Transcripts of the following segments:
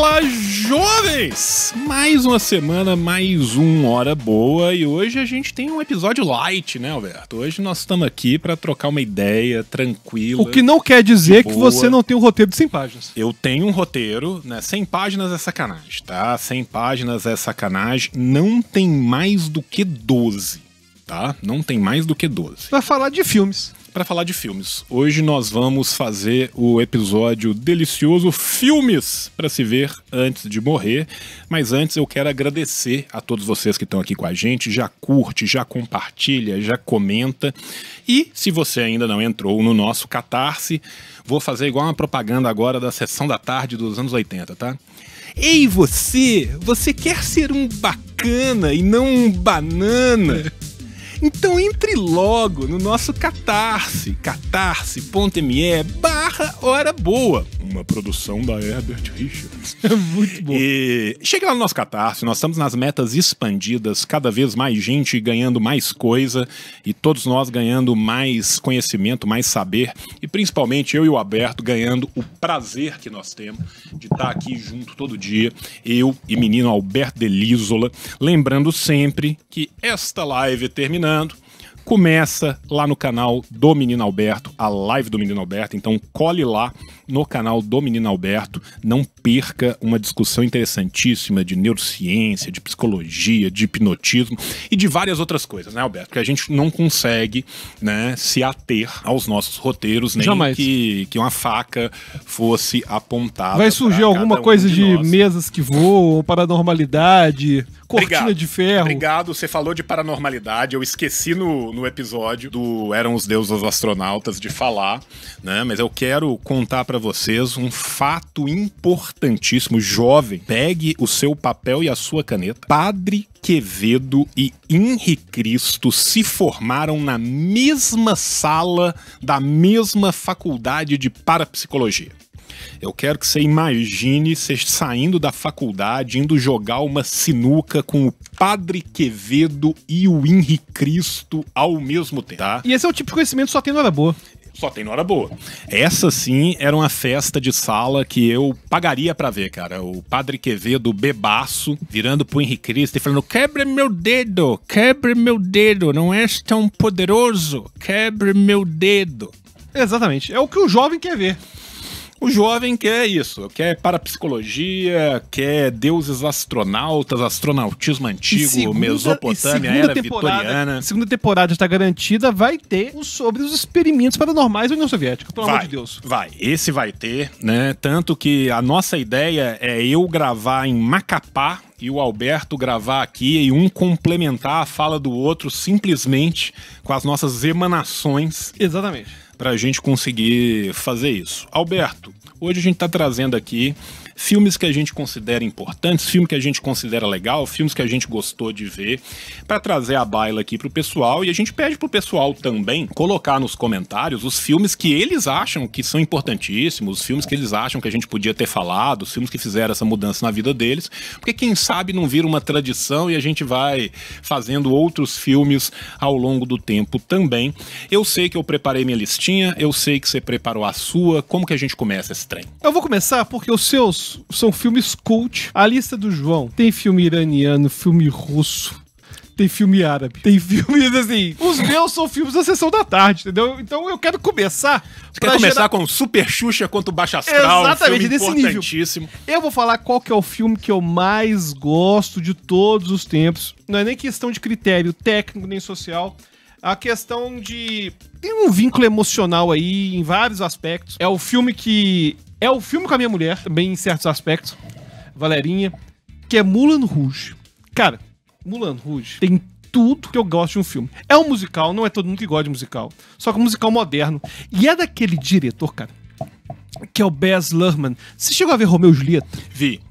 Fala, jovens! Mais uma semana, mais uma hora boa, e hoje a gente tem um episódio light, né, Alberto? Hoje nós estamos aqui para trocar uma ideia tranquila. O que não quer dizer que você não tem um roteiro de 100 páginas. Eu tenho um roteiro, né? 100 páginas é sacanagem, tá? 100 páginas é sacanagem. Não tem mais do que 12, tá? Não tem mais do que 12. Pra falar de filmes. Para falar de filmes. Hoje nós vamos fazer o episódio delicioso Filmes para se ver antes de morrer. Mas antes eu quero agradecer a todos vocês que estão aqui com a gente. Já curte, já compartilha, já comenta. E se você ainda não entrou no nosso Catarse, vou fazer igual uma propaganda agora da Sessão da Tarde dos anos 80, tá? Ei, você quer ser um bacana e não um banana? Então entre logo no nosso Catarse, catarse.me/Hora Boa, uma produção da Herbert Richards. É muito bom. E chega lá no nosso Catarse, nós estamos nas metas expandidas, cada vez mais gente ganhando mais coisa e todos nós ganhando mais conhecimento, mais saber e principalmente eu e o Alberto ganhando o prazer que nós temos de estar aqui junto todo dia, eu e menino Alberto Delísola, lembrando sempre que esta live terminando, começa lá no canal do Menino Alberto, a live do Menino Alberto, então cole lá no canal do Menino Alberto, não perca uma discussão interessantíssima de neurociência, de psicologia, de hipnotismo e de várias outras coisas, né, Alberto? Porque a gente não consegue, né, se ater aos nossos roteiros, nem que uma faca fosse apontada. Vai surgir alguma coisa de mesas que voam, paranormalidade, cortina de ferro. Obrigado, você falou de paranormalidade, eu esqueci no episódio do Eram os Deuses Astronautas de falar, né? Mas eu quero contar pra vocês um fato importantíssimo. Jovem, pegue o seu papel e a sua caneta. Padre Quevedo e Henri Cristo se formaram na mesma sala da mesma faculdade de parapsicologia. Eu quero que você imagine você saindo da faculdade, indo jogar uma sinuca com o Padre Quevedo e o Henri Cristo ao mesmo tempo, tá? E esse é o tipo de conhecimento que só tem na Hora Boa. Só tem na Hora Boa. Essa sim era uma festa de sala que eu pagaria pra ver, cara. O Padre Quevedo bebaço, virando pro Henri Cristo e falando: quebre meu dedo, não és tão poderoso, quebre meu dedo. Exatamente, é o que o jovem quer ver. O jovem quer isso, quer parapsicologia, quer deuses astronautas, astronautismo antigo, Mesopotâmia, era vitoriana. Segunda temporada está garantida, vai ter sobre os experimentos paranormais da União Soviética, pelo amor de Deus. Esse vai ter, né? Tanto que a nossa ideia é eu gravar em Macapá e o Alberto gravar aqui e um complementar a fala do outro simplesmente com as nossas emanações. Exatamente. Pra gente conseguir fazer isso. Alberto, hoje a gente tá trazendo aqui filmes que a gente considera importantes, filmes que a gente considera legal, filmes que a gente gostou de ver, pra trazer a baila aqui pro pessoal, e a gente pede pro pessoal também colocar nos comentários os filmes que eles acham que são importantíssimos, os filmes que eles acham que a gente podia ter falado, os filmes que fizeram essa mudança na vida deles, porque quem sabe não vira uma tradição e a gente vai fazendo outros filmes ao longo do tempo também. Eu sei que eu preparei minha listinha, eu sei que você preparou a sua, como que a gente começa esse trem? Eu vou começar porque os seus são filmes cult. A lista do João tem filme iraniano, filme russo, tem filme árabe, tem filmes assim. Os meus são filmes da Sessão da Tarde, entendeu? Então eu quero começar. Você quer começar com Super Xuxa quanto Baixa Astral? Exatamente, filme desse importantíssimo. nível. Eu vou falar qual que é o filme que eu mais gosto de todos os tempos. Não é nem questão de critério técnico nem social. A questão de... tem um vínculo emocional aí em vários aspectos. É o filme com a minha mulher, também em certos aspectos, Valerinha, que é Moulin Rouge. Cara, Moulin Rouge tem tudo que eu gosto de um filme. É um musical, não é todo mundo que gosta de musical, só que um musical moderno. E é daquele diretor, cara, que é o Baz Luhrmann. Você chegou a ver Romeu e Julieta?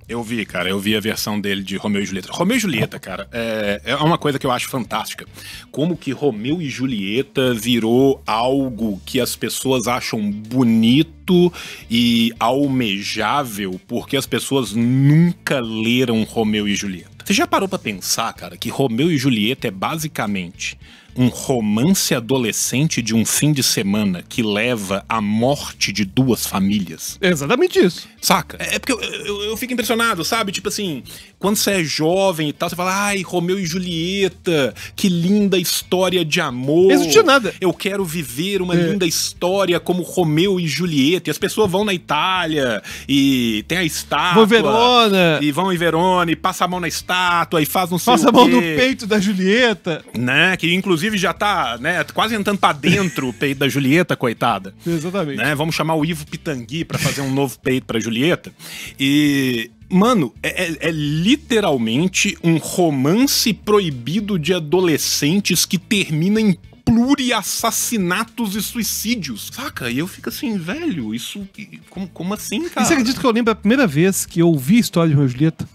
Eu vi, cara. Eu vi a versão dele de Romeu e Julieta. Romeu e Julieta, cara, é uma coisa que eu acho fantástica. Como que Romeu e Julieta virou algo que as pessoas acham bonito e almejável porque as pessoas nunca leram Romeu e Julieta. Você já parou pra pensar, cara, que Romeu e Julieta é basicamente um romance adolescente de um fim de semana que leva à morte de duas famílias? É exatamente isso. Saca? É porque eu fico impressionado, sabe? Tipo assim, quando você é jovem e tal, você fala, ai, Romeu e Julieta, que linda história de amor. Eles não tinham nada. Eu quero viver uma linda história como Romeu e Julieta. E as pessoas vão na Itália e tem a estátua. Vão em Verona. E vão em Verona e passa a mão na estátua e faz não sei o quê. Passa a mão no peito da Julieta. Né? Que inclusive já tá, né, quase entrando pra dentro o peito da Julieta, coitada. Exatamente. Né? Vamos chamar o Ivo Pitangui pra fazer um novo peito pra Julieta. E, mano, é literalmente um romance proibido de adolescentes que termina em pluriassassinatos e suicídios, saca? E eu fico assim, velho, isso... Como assim, cara? E você acredita que eu lembro a primeira vez que eu ouvi a história de Romeu e Julieta?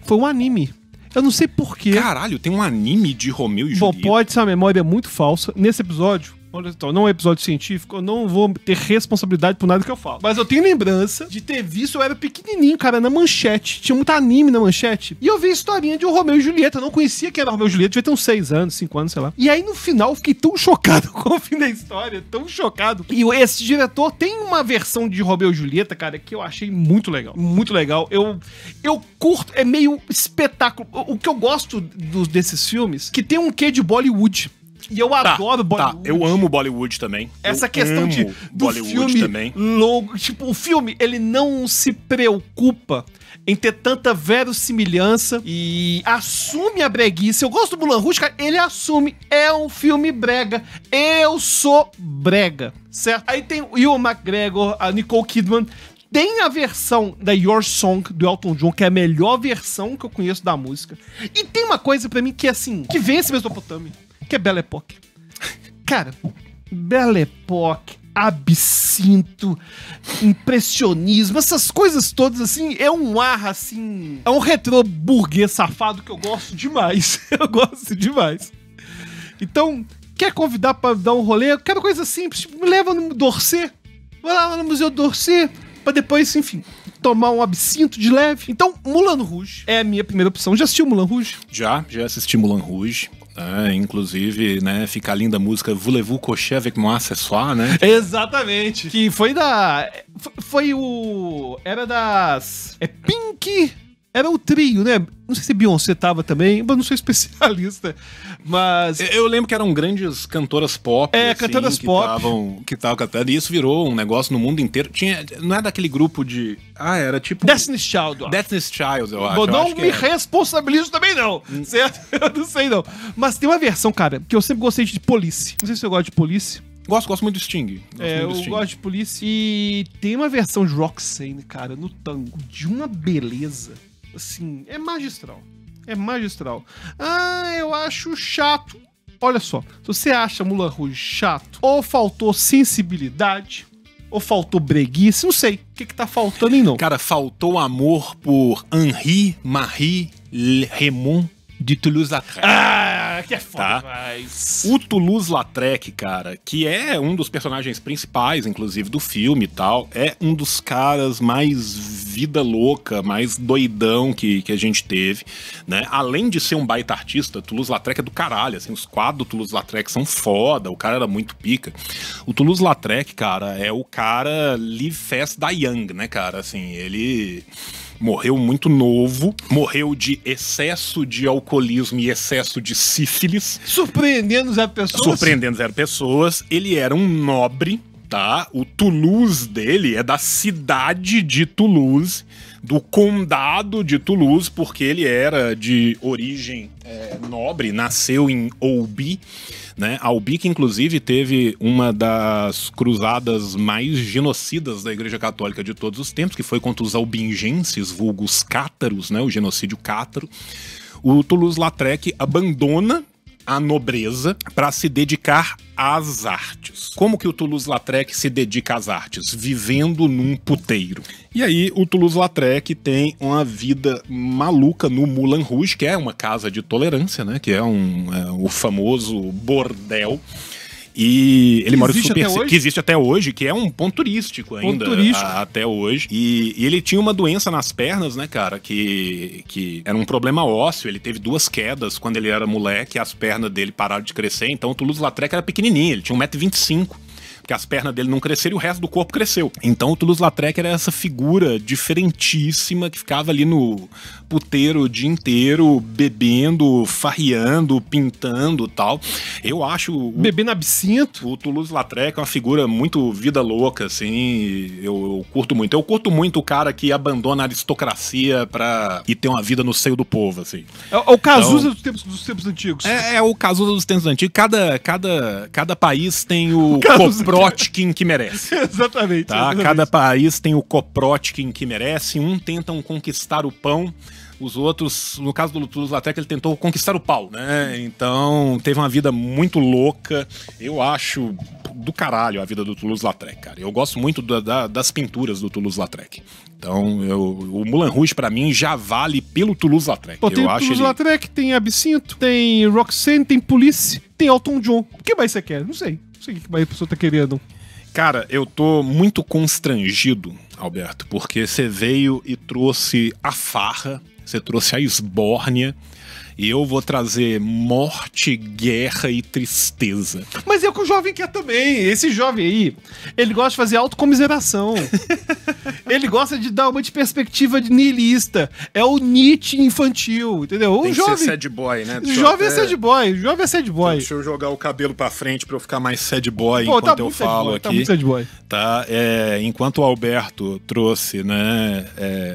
Foi um anime. Eu não sei porquê. Caralho, tem um anime de Romeu e Bom, Julieta? pode ser uma memória muito falsa. Nesse episódio, olha só, não é um episódio científico, eu não vou ter responsabilidade por nada que eu falo. Mas eu tenho lembrança de ter visto, eu era pequenininho, cara, na Manchete. Tinha muito anime na Manchete. E eu vi a historinha de um Romeu e Julieta. Eu não conhecia quem era Romeu e Julieta, devia ter uns 6 anos, 5 anos, sei lá. E aí, no final, eu fiquei tão chocado com o fim da história, tão chocado. E esse diretor tem uma versão de Romeu e Julieta, cara, que eu achei muito legal. Muito legal. Eu curto, é meio espetáculo. O que eu gosto desses filmes, que tem um quê de Bollywood. E eu adoro Bollywood. Eu amo Bollywood também. Essa questão do Bollywood filme também. longo. Tipo, o filme, ele não se preocupa em ter tanta verossimilhança e assume a breguice. Eu gosto do Moulin Rouge, cara, ele assume. É um filme brega. Eu sou brega, certo? Aí tem o Ewan McGregor, a Nicole Kidman. Tem a versão da Your Song, do Elton John, que é a melhor versão que eu conheço da música. E tem uma coisa pra mim que é assim, que vence Mesopotâmia, que é Belle Époque. Cara, Belle Époque, absinto, impressionismo, essas coisas todas, assim, é um ar, assim... É um retrô burguês safado que eu gosto demais. Eu gosto demais. Então, quer convidar pra dar um rolê? Eu quero coisa simples, tipo, me leva no Dorset. Vai lá no Museu Dorset, pra depois, enfim, tomar um absinto de leve. Então, Moulin Rouge é a minha primeira opção. Já assistiu Moulin Rouge? Já assisti Moulin Rouge. Inclusive, né, fica a linda música Voulez-vous coucher avec mon accessoire, né? Exatamente. Que foi da... Foi o... Era das... É Pink... Era o trio, né? Não sei se Beyoncé tava também, mas não sou especialista. Mas... Eu lembro que eram grandes cantoras pop. É, assim, cantoras pop. Que estavam cantando. E isso virou um negócio no mundo inteiro. Não é daquele grupo de... era tipo... Destiny's Child, ó. Destiny's Child, eu acho. Bom, não me responsabilizo também, não. Certo? Eu não sei, não. Mas tem uma versão, cara, que eu sempre gostei de Police. Não sei se eu gosto de Police. Gosto muito do Sting. Eu gosto de Police. E tem uma versão de Roxanne, cara, no tango, de uma beleza... Assim, é magistral. É magistral. Eu acho chato. Olha só, se você acha Moulin Rouge chato, ou faltou sensibilidade, ou faltou breguice, não sei. O que tá faltando em não? Cara, faltou amor por Henri Marie Raymond de Toulouse-Lautrec. Que é foda, mas... O Toulouse-Lautrec, cara, que é um dos personagens principais, inclusive, do filme e tal, é um dos caras mais vida louca, mais doidão que a gente teve, né? Além de ser um baita artista, Toulouse-Lautrec é do caralho, assim, os quadros do Toulouse-Lautrec são foda, o cara era muito pica. O Toulouse-Lautrec, cara, é o cara live fast die young, né, cara? Assim, ele... morreu muito novo, morreu de excesso de alcoolismo e excesso de sífilis. Surpreendendo 0 pessoas. Surpreendendo 0 pessoas. Ele era um nobre, tá? O Toulouse dele é da cidade de Toulouse, do condado de Toulouse, porque ele era de origem nobre, nasceu em Albi, né? Albi, que inclusive teve uma das cruzadas mais genocidas da Igreja Católica de todos os tempos, que foi contra os albingenses, vulgos cátaros, né? O genocídio cátaro. O Toulouse-Lautrec abandona a nobreza para se dedicar às artes. Como que o Toulouse-Lautrec se dedica às artes? Vivendo num puteiro. E aí o Toulouse-Lautrec tem uma vida maluca no Moulin Rouge, que é uma casa de tolerância, né? Que é o famoso bordel. E ele mora que existe até hoje, que é um ponto turístico ainda. Até hoje. E ele tinha uma doença nas pernas, né, cara? Que era um problema ósseo. Ele teve 2 quedas quando ele era moleque. As pernas dele pararam de crescer. Então o Toulouse-Lautrec era pequenininho. Ele tinha 1,25 m. porque as pernas dele não cresceram e o resto do corpo cresceu. Então o Toulouse-Lautrec era essa figura diferentíssima que ficava ali no puteiro o dia inteiro, bebendo, farreando, pintando e tal. Eu acho... Bebendo absinto. O Toulouse-Lautrec é uma figura muito vida louca, assim, eu curto muito. Eu curto muito o cara que abandona a aristocracia pra ir ter uma vida no seio do povo, assim. É o Cazuza dos tempos antigos. É o Cazuza dos tempos antigos. Cada país tem o Koprotkin que merece. Exatamente, tá? exatamente. Cada país tem o Koprotkin que merece. Um tentam conquistar o pão, os outros, no caso do Toulouse-Lautrec, ele tentou conquistar o pau, né? Então, teve uma vida muito louca. Eu acho do caralho a vida do Toulouse-Lautrec, cara. Eu gosto muito das pinturas do Toulouse-Lautrec. Então, o Moulin Rouge, pra mim, já vale pelo Toulouse-Lautrec. Pô, tem o Toulouse-Lautrec, tem Absinto, tem Roxanne, tem Police, tem Elton John. O que mais você quer? Não sei. Não sei o que mais a pessoa tá querendo. Cara, eu tô muito constrangido, Alberto, porque você veio e trouxe a farra, você trouxe a esbórnia, e eu vou trazer morte, guerra e tristeza. Mas é o que o jovem quer também. Esse jovem aí, ele gosta de fazer autocomiseração. Ele gosta de dar uma de perspectiva de niilista. É o Nietzsche infantil, entendeu? Tem o que jovem... ser sad boy, né? Jovem é sad boy. Jovem é sad boy. Deixa eu jogar o cabelo pra frente pra eu ficar mais sad boy. Pô, enquanto tá eu falo aqui. Tá muito sad boy. Tá? Enquanto o Alberto trouxe, né,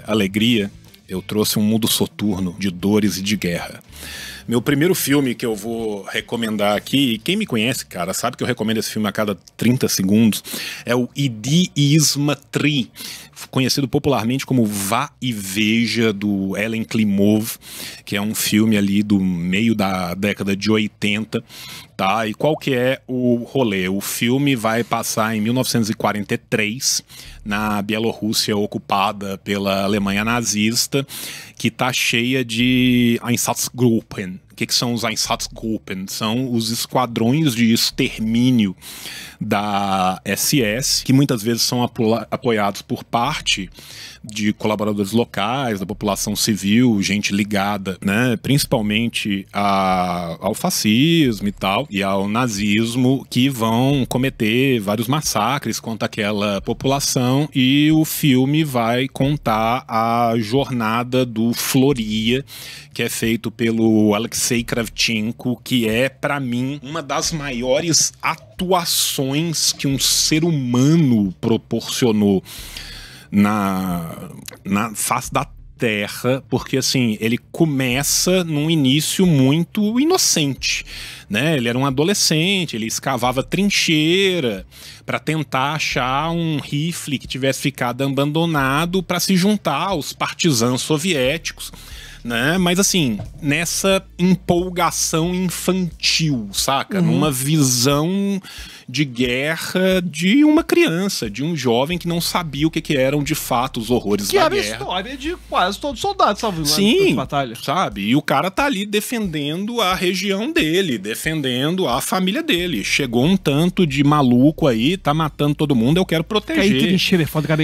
alegria, eu trouxe um mundo soturno de dores e de guerra. Meu primeiro filme que eu vou recomendar aqui, e quem me conhece, cara, sabe que eu recomendo esse filme a cada 30 segundos, é o Idi Isma 3, conhecido popularmente como Vá e Veja, do Ellen Klimov, que é um filme ali do meio da década de 80, tá? E qual que é o rolê? O filme vai passar em 1943, na Bielorrússia ocupada pela Alemanha nazista, que tá cheia de Einsatzgruppen. O que são os Einsatzgruppen? São os esquadrões de extermínio da SS, que muitas vezes são apoiados por parte de colaboradores locais, da população civil, gente ligada, né, principalmente ao fascismo e tal, e ao nazismo, que vão cometer vários massacres contra aquela população, e o filme vai contar a jornada do Floria, que é feito pelo Alexei Kravchenko, que é, pra mim, uma das maiores atuações que um ser humano proporcionou na face da Terra, porque assim, ele começa num início muito inocente, né? Ele era um adolescente, ele escavava trincheira para tentar achar um rifle que tivesse ficado abandonado para se juntar aos partisãos soviéticos, né? Mas assim, nessa empolgação infantil, saca? Numa visão de guerra de uma criança, de um jovem que não sabia o que eram de fato os horrores da guerra. Que era a história de quase todo soldado, sabe? Sim, sabe? E o cara tá ali defendendo a região dele, defendendo a família dele. Chegou um tanto de maluco aí, tá matando todo mundo, eu quero proteger. Que aí trincheira é foda, cara.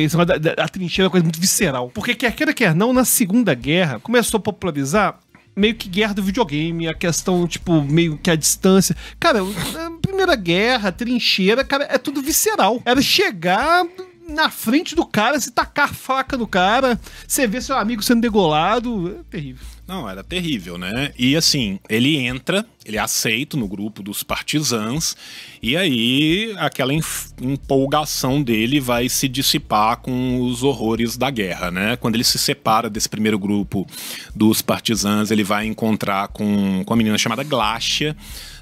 A trincheira é uma coisa muito visceral. Porque quer não, na Segunda Guerra, começou a popularizar meio que guerra do videogame, a questão, tipo, meio que a distância. Cara, a Primeira Guerra, trincheira, cara, é tudo visceral. Era chegar na frente do cara, se tacar a faca no cara, você vê seu amigo sendo degolado, é terrível. Não, era terrível, né? E assim, ele entra, ele é aceito no grupo dos partisãs, e aí aquela empolgação dele vai se dissipar com os horrores da guerra, né? Quando ele se separa desse primeiro grupo dos partisãs, ele vai encontrar com uma menina chamada Glácia,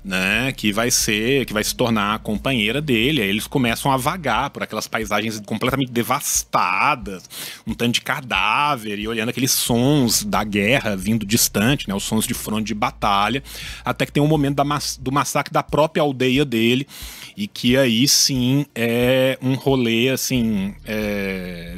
né, que vai se tornar a companheira dele. Aí eles começam a vagar por aquelas paisagens completamente devastadas, um tanto de cadáver, e olhando aqueles sons da guerra vindo distante, né, os sons de fronte de batalha, até que tem um momento do massacre da própria aldeia dele, e que aí sim é um rolê assim,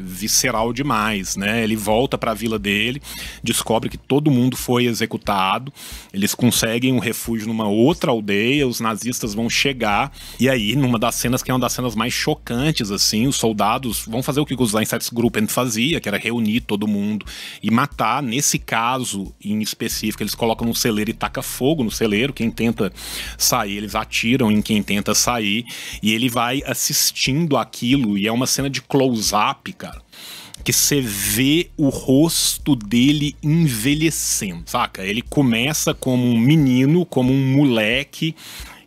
visceral demais, né? Ele volta para a vila dele, descobre que todo mundo foi executado, eles conseguem um refúgio numa outra aldeia, os nazistas vão chegar, e aí numa das cenas que é uma das cenas mais chocantes, assim, os soldados vão fazer o que os Einsatzgruppen fazia, que era reunir todo mundo e matar. Nesse caso em específico, eles colocam no celeiro e taca fogo no celeiro, cativeiro, quem tenta sair, eles atiram em quem tenta sair, e ele vai assistindo aquilo, e é uma cena de close-up, cara, que você vê o rosto dele envelhecendo, saca? Ele começa como um menino, como um moleque,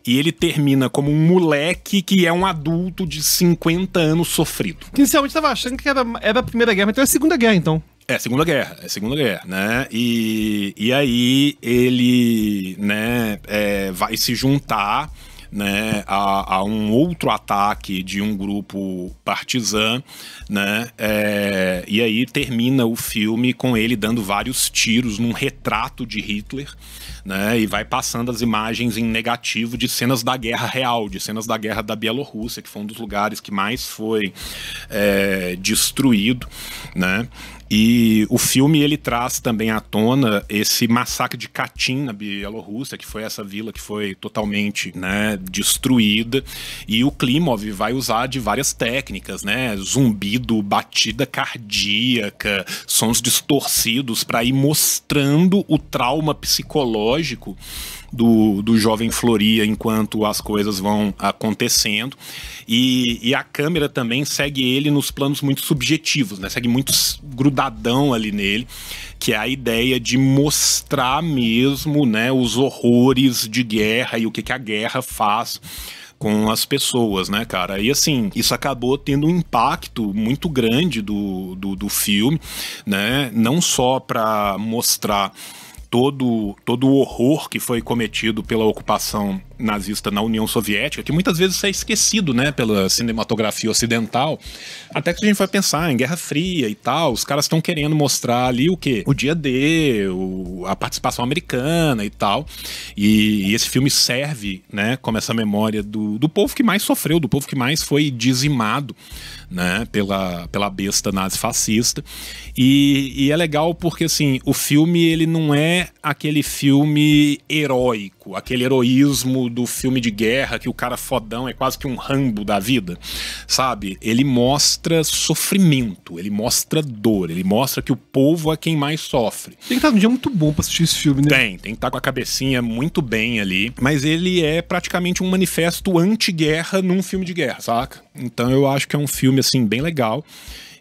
e ele termina como um moleque que é um adulto de 50 anos sofrido. Inicialmente tava achando que era a Primeira Guerra, mas então é a Segunda Guerra, então. É Segunda Guerra, né? E aí ele, né, vai se juntar, né, a um outro ataque de um grupo partizan, né, e aí termina o filme com ele dando vários tiros num retrato de Hitler, né, e vai passando as imagens em negativo de cenas da guerra real, de cenas da guerra da Bielorrússia, que foi um dos lugares que mais foi destruído, né. E o filme, ele traz também à tona esse massacre de Katyn, na Bielorrússia, que foi essa vila que foi totalmente, né, destruída. E o Klimov vai usar de várias técnicas, né, zumbido, batida cardíaca, sons distorcidos, para ir mostrando o trauma psicológico do jovem Floria enquanto as coisas vão acontecendo, e a câmera também segue ele nos planos muito subjetivos, né? Segue muito grudadão ali nele, que é a ideia de mostrar mesmo, né, os horrores de guerra e o que a guerra faz com as pessoas, né, cara? E assim, isso acabou tendo um impacto muito grande do filme, né? Não só para mostrar todo o horror que foi cometido pela ocupação nazista na União Soviética, que muitas vezes é esquecido, né, pela cinematografia ocidental, até que a gente vai pensar em Guerra Fria e tal, os caras estão querendo mostrar ali o quê? O dia D, a participação americana e tal, e esse filme serve, né, como essa memória do povo que mais sofreu, do povo que mais foi dizimado, né, pela besta nazi-fascista, e é legal porque, assim, o filme, ele não é aquele filme heróico, aquele heroísmo do filme de guerra, que o cara fodão é quase que um Rambo da vida, sabe? Ele mostra sofrimento, ele mostra dor, ele mostra que o povo é quem mais sofre. Tem que estar num dia muito bom pra assistir esse filme, né? Tem que estar com a cabecinha muito bem ali, mas ele é praticamente um manifesto anti-guerra num filme de guerra, saca? Então eu acho que é um filme, assim, bem legal.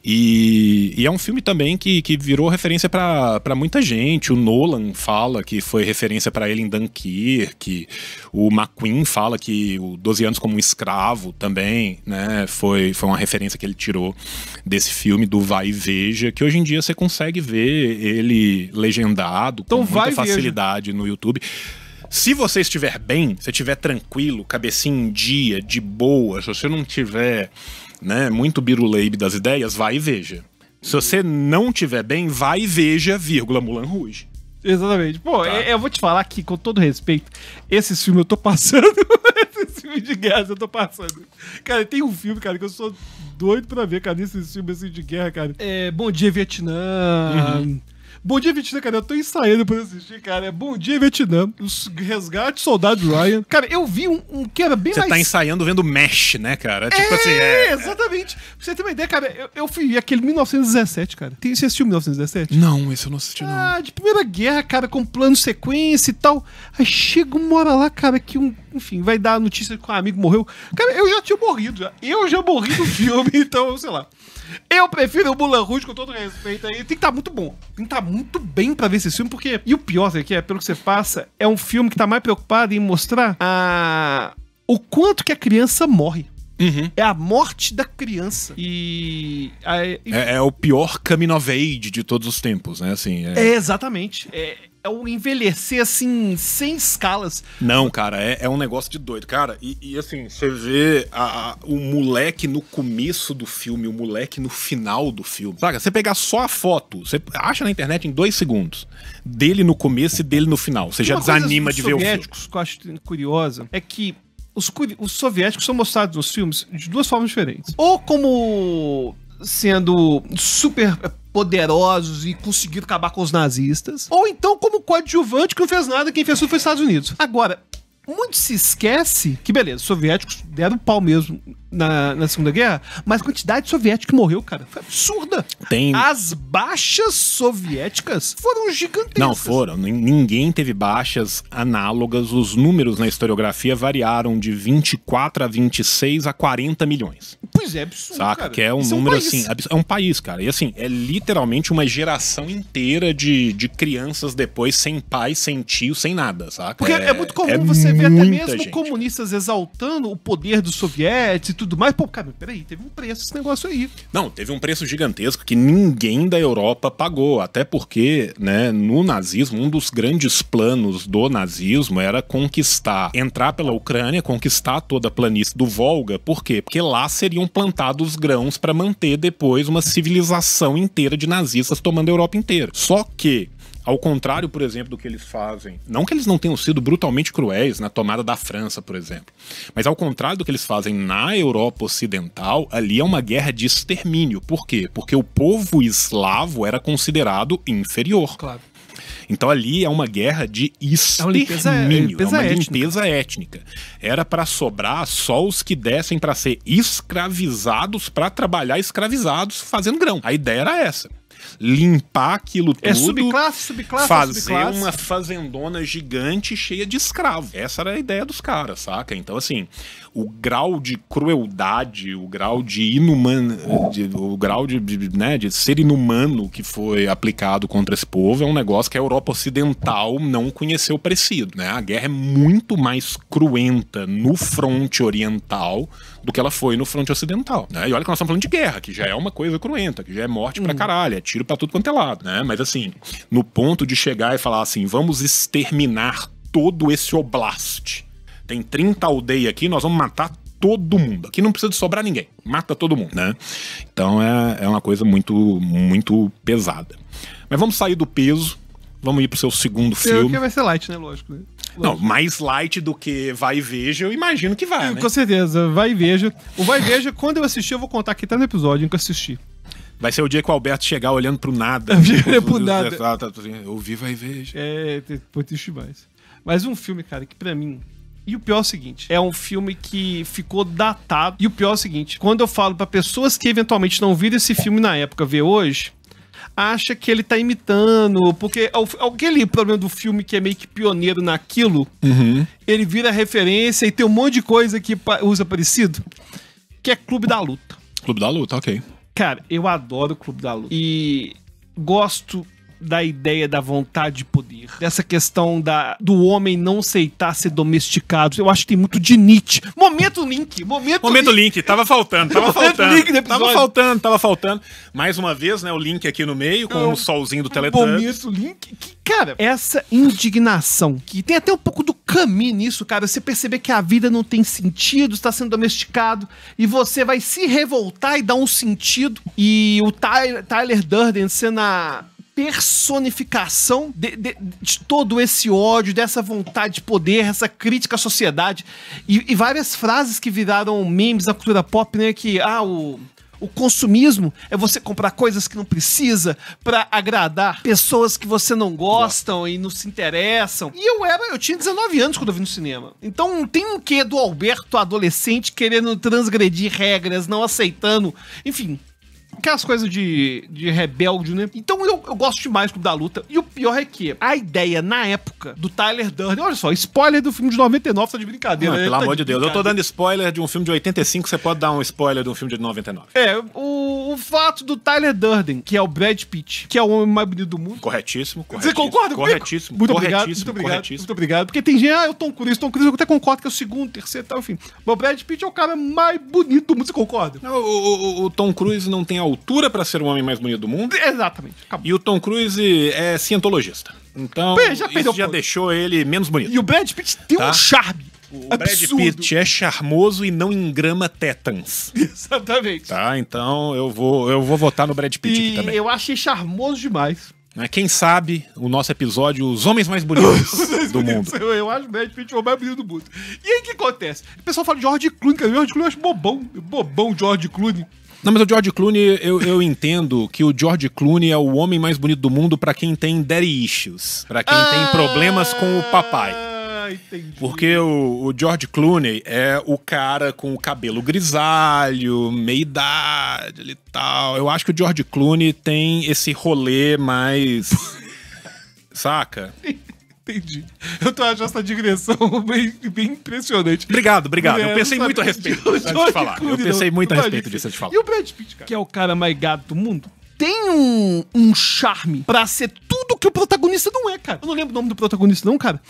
E é um filme também que virou referência pra muita gente. O Nolan fala que foi referência pra ele em Dunkirk. O McQueen fala que o 12 anos como um escravo também, né, foi uma referência que ele tirou desse filme do Vai e Veja, que hoje em dia você consegue ver ele legendado então, com muita facilidade no YouTube. Se você estiver bem, se estiver tranquilo, cabecinha em dia, de boa, se você não tiver, né, muito biruleibe das ideias, vai e veja. Se você não tiver bem, vai e veja, Moulin Rouge. Exatamente. Pô, tá. Eu vou te falar que, com todo respeito, esse filme eu tô passando. Esse filme de guerra eu tô passando. Cara, tem um filme, cara, que eu sou doido pra ver, cara, nesses filmes assim de guerra, cara. Bom Dia Vietnã. Uhum. Bom Dia Vietnã, cara, eu tô ensaiando pra assistir, cara. Bom Dia Vietnã, os Resgate Soldado Ryan. Cara, eu vi um que era bem mais... Você tá ensaiando vendo Mesh, né, cara? Tipo assim, exatamente. Pra você ter uma ideia, cara, eu fui aquele 1917, cara. Você assistiu 1917? Não, esse eu não assisti, não. De Primeira Guerra, cara, com plano sequência e tal. Aí chega uma hora lá, cara, que enfim, vai dar a notícia que um amigo morreu. Cara, eu já tinha morrido, já. Eu já morri no filme, então, sei lá. Eu prefiro o Moulin Rouge, com todo respeito aí. Tem que estar muito bom. Tem que estar muito bem pra ver esse filme, porque... E o pior, sabe, que pelo que você passa, é um filme que tá mais preocupado em mostrar o quanto que a criança morre. Uhum. É a morte da criança. É o pior coming of age de todos os tempos, né? Assim, exatamente. É o envelhecer, assim, sem escalas. Não, cara, é um negócio de doido. Cara, e assim, você vê o moleque no começo do filme, o moleque no final do filme. Saca? Você pegar só a foto, você acha na internet em 2 segundos, dele no começo e dele no final. Você já desanima de ver o filme. Uma coisa que eu acho curiosa é que os soviéticos são mostrados nos filmes de 2 formas diferentes. Ou como sendo super poderosos e conseguiram acabar com os nazistas, ou então como coadjuvante que não fez nada, quem fez tudo foi os Estados Unidos. Agora, muito se esquece que, beleza, os soviéticos deram pau mesmo na Segunda Guerra, mas a quantidade de soviético que morreu, cara, foi absurda. As baixas soviéticas foram gigantescas. Não, foram. Ninguém teve baixas análogas. Os números na historiografia variaram de 24 a 26 a 40 milhões. Pois é, absurdo, saca? Cara. Que é um Isso número é um país. assim, é um país, cara. E assim, é literalmente uma geração inteira de crianças depois sem pai, sem tio, sem nada, saca? Porque é muito comum você ver até muita mesmo gente. comunistas exaltando o poder dos soviéticos e tudo mais. Pô, cara, peraí, teve um preço esse negócio aí. Não, teve um preço gigantesco que ninguém da Europa pagou, até porque, né, no nazismo, um dos grandes planos do nazismo era entrar pela Ucrânia, conquistar toda a planície do Volga. Por quê? Porque lá seriam plantados grãos para manter depois uma civilização inteira de nazistas tomando a Europa inteira. Só que, ao contrário, por exemplo, do que eles fazem, não que eles não tenham sido brutalmente cruéis na tomada da França, por exemplo, mas ao contrário do que eles fazem na Europa Ocidental, ali é uma guerra de extermínio. Por quê? Porque o povo eslavo era considerado inferior. Claro. Então ali é uma guerra de extermínio, é uma limpeza étnica. Era para sobrar só os que dessem para ser escravizados, para trabalhar escravizados fazendo grão. A ideia era essa. Limpar aquilo tudo, subclasse, fazer uma fazendona gigante cheia de escravo. Essa era a ideia dos caras, saca? Então, assim, o grau de crueldade, o grau de de ser inumano que foi aplicado contra esse povo é um negócio que a Europa Ocidental não conheceu parecido, né? A guerra é muito mais cruenta no fronte oriental do que ela foi no fronte ocidental, né? E olha que nós estamos falando de guerra, que já é uma coisa cruenta, que já é morte pra caralho, é tiro pra tudo quanto é lado, né? Mas assim, no ponto de chegar e falar assim, vamos exterminar todo esse oblast. Tem 30 aldeias aqui, nós vamos matar todo mundo. Aqui não precisa de sobrar ninguém. Mata todo mundo, né? Então é uma coisa muito, muito pesada. Mas vamos sair do peso, vamos ir pro seu segundo filme. Que vai ser light, né? Lógico. Não, mais light do que Vai e Veja, eu imagino que vai, né? Com certeza, Vai e Veja. O Vai e Veja, quando eu assistir, eu vou contar aqui, tá no episódio, eu nunca assisti. Vai ser o dia que o Alberto chegar olhando pro nada. Pro nada. Eu vi Vai e Veja. Depois triste demais. Mas um filme, cara, que pra mim... E o pior é o seguinte, é um filme que ficou datado. E o pior é o seguinte, quando eu falo pra pessoas que eventualmente não viram esse filme na época, ver hoje, acha que ele tá imitando, porque aquele problema do filme que é meio que pioneiro naquilo, ele vira referência e tem um monte de coisa que usa parecido, que é Clube da Luta. Clube da Luta, ok. Cara, eu adoro o Clube da Luta. E gosto da ideia da vontade de poder, dessa questão do homem não aceitar ser domesticado. Eu acho que tem muito de Nietzsche. Momento Link. Tava faltando. Link do episódio. Tava faltando. Mais uma vez, né, o Link aqui no meio, com o solzinho do Teletubbies. Momento Link. Cara, essa indignação, que tem até um pouco do caminho nisso, cara, você perceber que a vida não tem sentido, está sendo domesticado, e você vai se revoltar e dar um sentido. E o Tyler Durden sendo a personificação de todo esse ódio, dessa vontade de poder, essa crítica à sociedade, e várias frases que viraram memes na cultura pop, né, que o consumismo é você comprar coisas que não precisa pra agradar pessoas que você não gostam e não se interessam. E eu tinha 19 anos quando eu vi no cinema. Então tem um quê do Alberto adolescente querendo transgredir regras, não aceitando, enfim... Aquelas coisas de rebelde, né? Então eu gosto demais do Clube da Luta. E o pior é que a ideia, na época, do Tyler Durden... Olha só, spoiler do filme de 99, tá de brincadeira. Não, pelo amor de Deus. Eu tô dando spoiler de um filme de 85, você pode dar um spoiler de um filme de 99. O fato do Tyler Durden, que é o Brad Pitt, que é o homem mais bonito do mundo... Corretíssimo. Você concorda comigo? Corretíssimo. Muito obrigado. Porque tem gente... O Tom Cruise eu até concordo que é o segundo, terceiro e tal, enfim. Mas o Brad Pitt é o cara mais bonito do mundo, você concorda? Não, o Tom Cruise não tem altura pra ser o homem mais bonito do mundo. Exatamente. Acabou. E o Tom Cruise é cientologista. Então, isso já deixou ele menos bonito. E o Brad Pitt tem um charme. O Brad Pitt é charmoso e não engrama tétans. Exatamente. Tá, então eu vou votar no Brad Pitt aqui também. Eu achei charmoso demais. Quem sabe o nosso episódio, os homens mais bonitos do mundo. Eu acho o Brad Pitt o mais bonito do mundo. E aí o que acontece? O pessoal fala de George Clooney, cara. George Clooney eu acho bobão George Clooney. Não, mas o George Clooney, eu entendo que o George Clooney é o homem mais bonito do mundo pra quem tem daddy issues. Pra quem tem problemas com o papai. entendi. Porque o George Clooney é o cara com o cabelo grisalho, meia idade e tal. Eu acho que o George Clooney tem esse rolê mais... Saca? Entendi. Eu tô achando essa digressão bem impressionante. Obrigado. Eu pensei muito a respeito disso antes de falar. Eu pensei muito a respeito disso antes de falar. E o Brad Pitt, cara, que é o cara mais gado do mundo, tem um charme pra ser tudo que o protagonista não é, cara. Eu não lembro o nome do protagonista não, cara.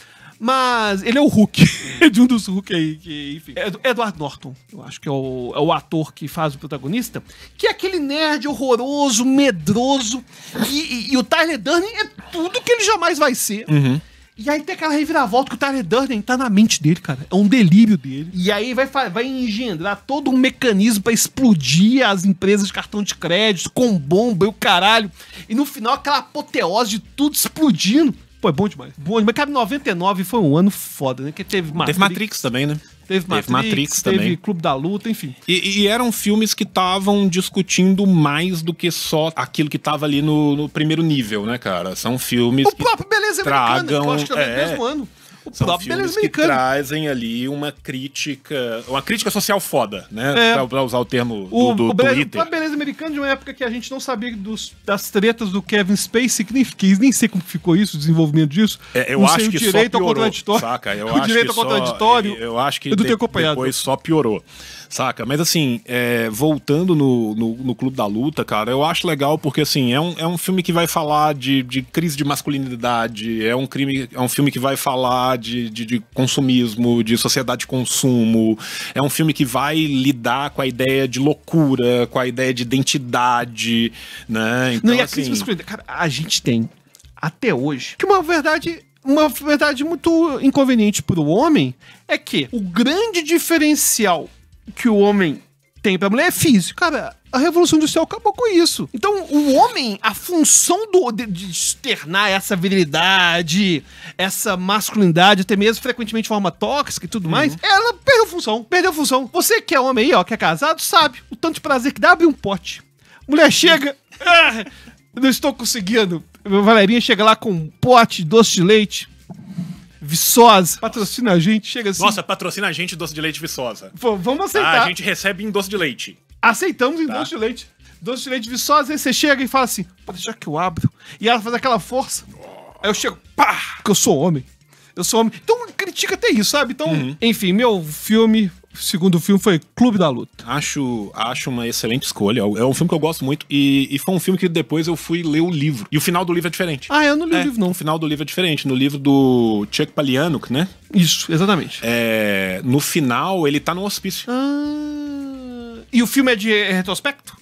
Mas ele é o Hulk. É de um dos Hulk aí, que, enfim. É do Edward Norton, eu acho que é o ator que faz o protagonista. Que é aquele nerd horroroso, medroso. E o Tyler Durden é tudo que ele jamais vai ser. Uhum. E aí tem aquela reviravolta que o Tyler Durden tá na mente dele, cara. É um delírio dele. E aí vai engendrar todo um mecanismo pra explodir as empresas de cartão de crédito com bomba e o caralho. E no final aquela apoteose de tudo explodindo. Pô, é bom demais. Bom demais. Cara, 99 foi um ano foda, né? Que teve Matrix também, né? Teve Matrix também. Teve Clube da Luta, enfim. E eram filmes que estavam discutindo mais do que só aquilo que tava ali no primeiro nível, né, cara? São filmes o próprio Beleza Americana, que eu acho que é do mesmo ano. São filmes que trazem ali uma crítica social foda, né? Pra usar o termo do Twitter. A Beleza Americana de uma época que a gente não sabia das tretas do Kevin Spacey, que nem sei como ficou isso, o desenvolvimento disso. Eu acho que só piorou, saca? O direito ao contraditório, eu acho que depois só piorou. Saca? Mas assim, voltando no Clube da Luta, cara, eu acho legal porque assim, é um filme que vai falar de crise de masculinidade, é um filme que vai falar de consumismo, de sociedade de consumo, é um filme que vai lidar com a ideia de loucura, com a ideia de identidade, né? Então, não, e a crise de masculinidade, cara, a gente tem, até hoje, que uma verdade muito inconveniente pro homem é que o grande diferencial que o homem tem pra mulher é físico. Cara, a Revolução Industrial acabou com isso. Então, o homem, a função de externar essa virilidade, essa masculinidade, até mesmo frequentemente de forma tóxica e tudo mais, ela perdeu função. Você que é homem aí, ó, que é casado, sabe o tanto de prazer que dá abrir um pote. Mulher chega, não estou conseguindo. Valerinha chega lá com um pote de doce de leite. Viçosa, patrocina a gente, chega assim. Nossa, patrocina a gente doce de leite Viçosa. Pô, vamos aceitar. A gente recebe em doce de leite. Aceitamos em doce de leite. Doce de leite Viçosa, aí você chega e fala assim, pode deixar que eu abro. E ela faz aquela força. Aí eu chego, pá, porque eu sou homem. Então critica até isso, sabe? Então, enfim, meu segundo filme foi Clube da Luta. Acho uma excelente escolha. É um filme que eu gosto muito. E foi um filme que depois eu fui ler o livro. E o final do livro é diferente. Ah, eu não li o livro, não. O final do livro é diferente. No livro do Chuck Palahniuk, né? Isso, exatamente. No final, ele tá no hospício. E o filme é de retrospecto?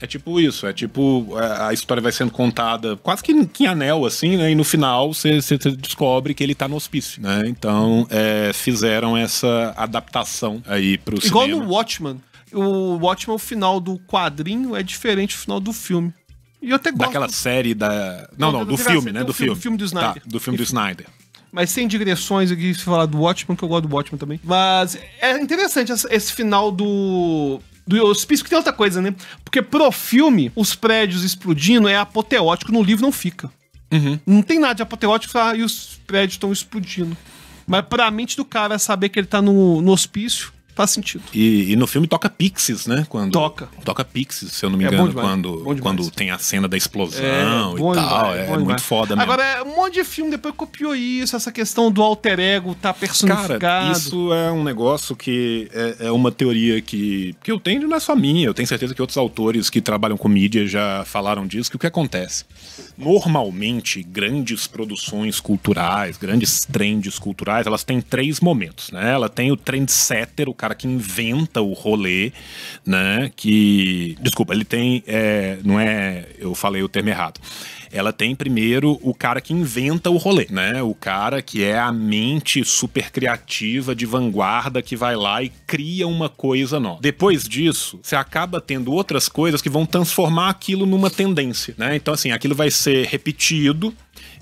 É tipo isso, a história vai sendo contada quase que em anel, assim, né? E no final você descobre que ele tá no hospício, né? Então, fizeram essa adaptação aí pro igual cinema. No Watchmen. O Watchmen, o final do quadrinho é diferente do final do filme. E eu até gosto. Daquela série da... Não, do filme, né? Do filme. Do filme do Snyder. Tá, do filme do Snyder. Mas sem digressões aqui, se falar do Watchmen, que eu gosto do Watchmen também. Mas é interessante esse final do hospício, que tem outra coisa, né? Porque pro filme, os prédios explodindo é apoteótico, no livro não fica. Não tem nada de apoteótico, e os prédios estão explodindo. Mas pra mente do cara saber que ele tá no hospício, faz sentido. E no filme toca Pixies, né? Toca Pixies, se eu não me engano, quando tem a cena da explosão e tal. É muito foda mesmo. Agora, um monte de filme depois copiou isso, essa questão do alter ego tá personificado. Cara, isso é um negócio que é uma teoria que eu tenho, não é só minha. Eu tenho certeza que outros autores que trabalham com mídia já falaram disso, que o que acontece? Normalmente, grandes produções culturais, grandes trends culturais, elas têm 3 momentos, né? Ela tem o trendsetter, o cara que inventa o rolê, né? Desculpa, ele tem... eu falei o termo errado. Ela tem primeiro o cara que inventa o rolê, né? O cara que é a mente super criativa, de vanguarda, que vai lá e cria uma coisa nova. Depois disso, você acaba tendo outras coisas que vão transformar aquilo numa tendência, né? Então, assim, aquilo vai ser repetido.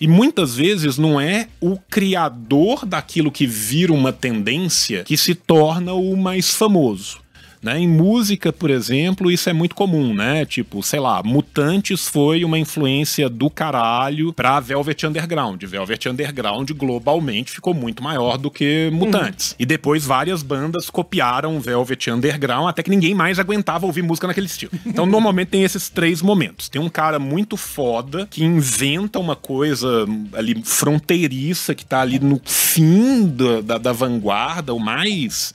E muitas vezes não é o criador daquilo que vira uma tendência que se torna o mais famoso. né? Em música, por exemplo, isso é muito comum, né? Tipo, sei lá, Mutantes foi uma influência do caralho pra Velvet Underground. Velvet Underground globalmente ficou muito maior do que Mutantes. E depois várias bandas copiaram Velvet Underground até que ninguém mais aguentava ouvir música naquele estilo. Então, normalmente tem esses 3 momentos. Tem um cara muito foda que inventa uma coisa ali fronteiriça que tá ali no fim da vanguarda, o mais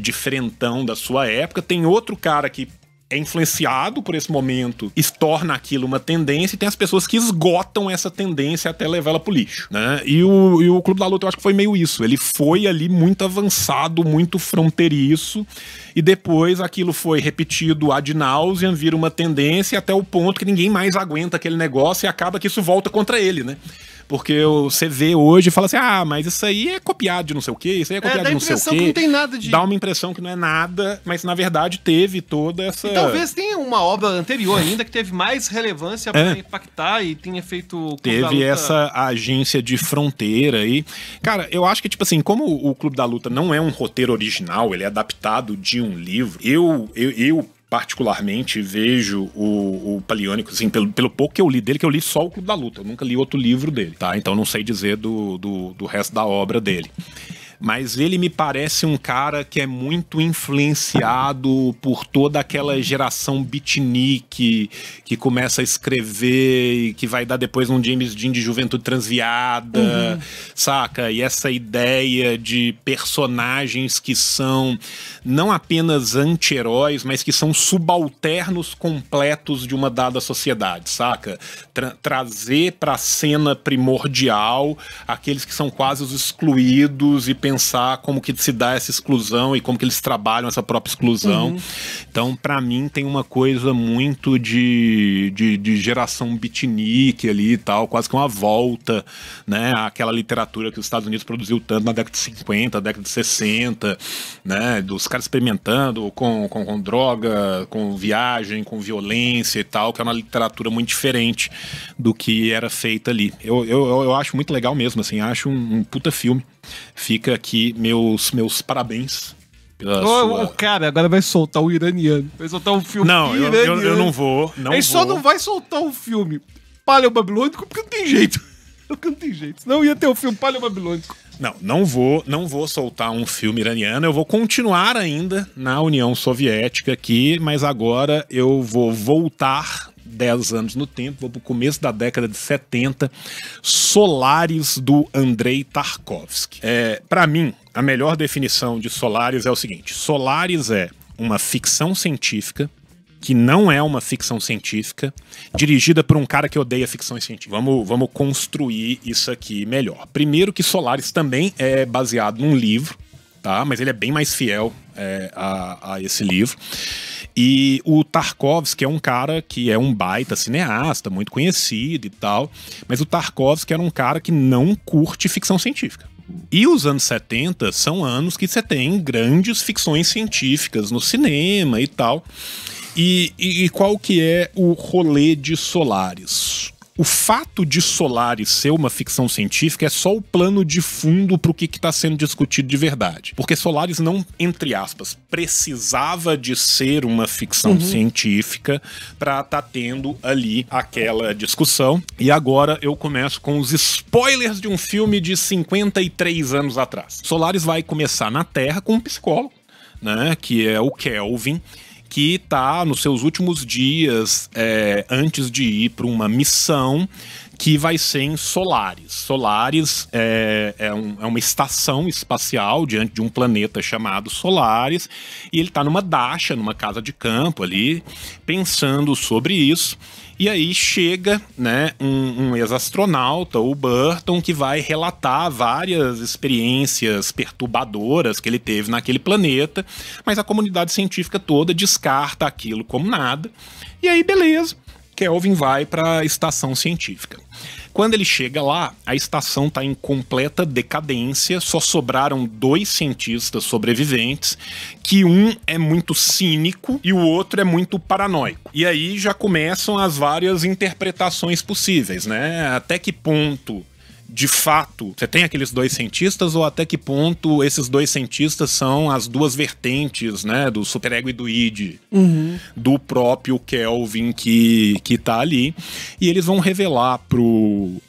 diferentão da sua época. Tem outro cara que é influenciado por esse momento e torna aquilo uma tendência, e tem as pessoas que esgotam essa tendência até levá-la pro lixo, né? E o Clube da Luta, eu acho que foi meio isso. Ele foi ali muito avançado, muito fronteiriço, e depois aquilo foi repetido ad nauseam, vira uma tendência até o ponto que ninguém mais aguenta aquele negócio e acaba que isso volta contra ele, né? Porque você vê hoje e fala assim, mas isso aí é copiado de não sei o quê, isso aí é copiado de não sei o quê. Que não tem nada de... Dá uma impressão que não é nada, mas na verdade teve toda essa... E talvez tenha uma obra anterior ainda que teve mais relevância para impactar e tenha feito... Teve essa agência de fronteira aí. Cara, eu acho que, tipo assim, como o Clube da Luta não é um roteiro original, ele é adaptado de um livro, eu particularmente vejo o Palionico, assim, pelo pouco que eu li dele, que eu li só o Clube da Luta, eu nunca li outro livro dele, tá? Então não sei dizer do resto da obra dele. Mas ele me parece um cara que é muito influenciado por toda aquela geração beatnik que começa a escrever e que vai dar depois um James Dean de juventude transviada, saca? E essa ideia de personagens que são não apenas anti-heróis, mas que são subalternos completos de uma dada sociedade, saca? Trazer pra cena primordial aqueles que são quase os excluídos e pensar como que se dá essa exclusão e como que eles trabalham essa própria exclusão. Então, pra mim, tem uma coisa muito de geração beatnik ali e tal, quase que uma volta, né, àquela literatura que os Estados Unidos produziu tanto na década de 50, década de 60, né, dos caras experimentando com droga, com viagem, com violência e tal, que é uma literatura muito diferente do que era feita ali. Eu acho muito legal mesmo, assim, acho um puta filme. Fica aqui meus parabéns. O cara agora vai soltar o iraniano. Vai soltar um filme iraniano. Eu não vou. Ele só não vai soltar um filme paleobabilônico porque não tem jeito. Porque não tem jeito. Senão ia ter um filme paleobabilônico. Não vou soltar um filme iraniano. Eu vou continuar ainda na União Soviética aqui, mas agora eu vou voltar 10 anos no tempo, vou pro começo da década de 70, Solaris, do Andrei Tarkovsky. Para mim, a melhor definição de Solaris é o seguinte: Solaris é uma ficção científica que não é uma ficção científica, dirigida por um cara que odeia ficções científicas. Vamos construir isso aqui melhor. Primeiro que Solaris também é baseado num livro, tá? Mas ele é bem mais fiel a esse livro. E o Tarkovsky é um cara que é um baita cineasta, muito conhecido e tal, mas o Tarkovsky era um cara que não curte ficção científica. E os anos 70 são anos que você tem grandes ficções científicas no cinema e tal. E qual que é o rolê de Solaris? O fato de Solaris ser uma ficção científica é só o plano de fundo para o que está sendo discutido de verdade. Porque Solaris não, entre aspas, precisava de ser uma ficção científica para estar tendo ali aquela discussão. E agora eu começo com os spoilers de um filme de 53 anos atrás. Solaris vai começar na Terra com um psicólogo, né, que é o Kelvin, que está nos seus últimos dias antes de ir para uma missão que vai ser em Solaris. Solaris é uma estação espacial diante de um planeta chamado Solaris, e ele está numa dacha, numa casa de campo ali, pensando sobre isso. E aí chega, né, um ex-astronauta, o Burton, que vai relatar várias experiências perturbadoras que ele teve naquele planeta, mas a comunidade científica toda descarta aquilo como nada. E aí, beleza, Kelvin vai para a estação científica. Quando ele chega lá, a estação está em completa decadência, só sobraram 2 cientistas sobreviventes, que um é muito cínico e o outro é muito paranoico. E aí já começam as várias interpretações possíveis, né? Até que ponto de fato, você tem aqueles dois cientistas ou até que ponto esses dois cientistas são as duas vertentes, né, do superego e do id, do próprio Kelvin que tá ali. E eles vão revelar pro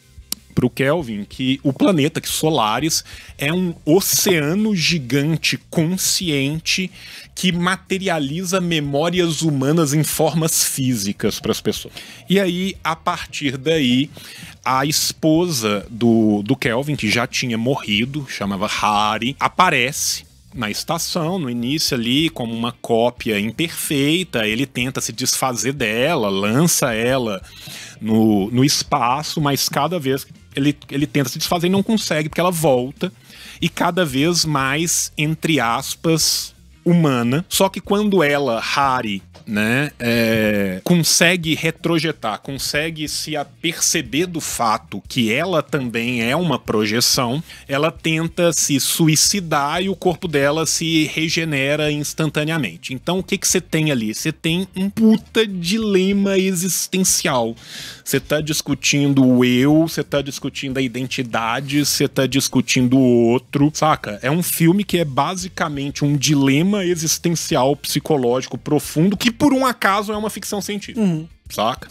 Kelvin que o planeta, que Solaris, é um oceano gigante consciente que materializa memórias humanas em formas físicas para as pessoas. E aí, a partir daí, a esposa do Kelvin, que já tinha morrido, chamava Hari, aparece na estação, no início ali, como uma cópia imperfeita. Ele tenta se desfazer dela, lança ela no espaço, mas cada vez ele tenta se desfazer e não consegue, porque ela volta, e cada vez mais, entre aspas, humana. Só que quando ela, Hari, né, consegue retrojetar, consegue se aperceber do fato que ela também é uma projeção, ela tenta se suicidar e o corpo dela se regenera instantaneamente. Então o que você tem ali? Você tem um puta dilema existencial. Você tá discutindo o eu, você tá discutindo a identidade, você tá discutindo o outro, saca? É um filme que é basicamente um dilema existencial psicológico profundo que por um acaso é uma ficção científica, saca?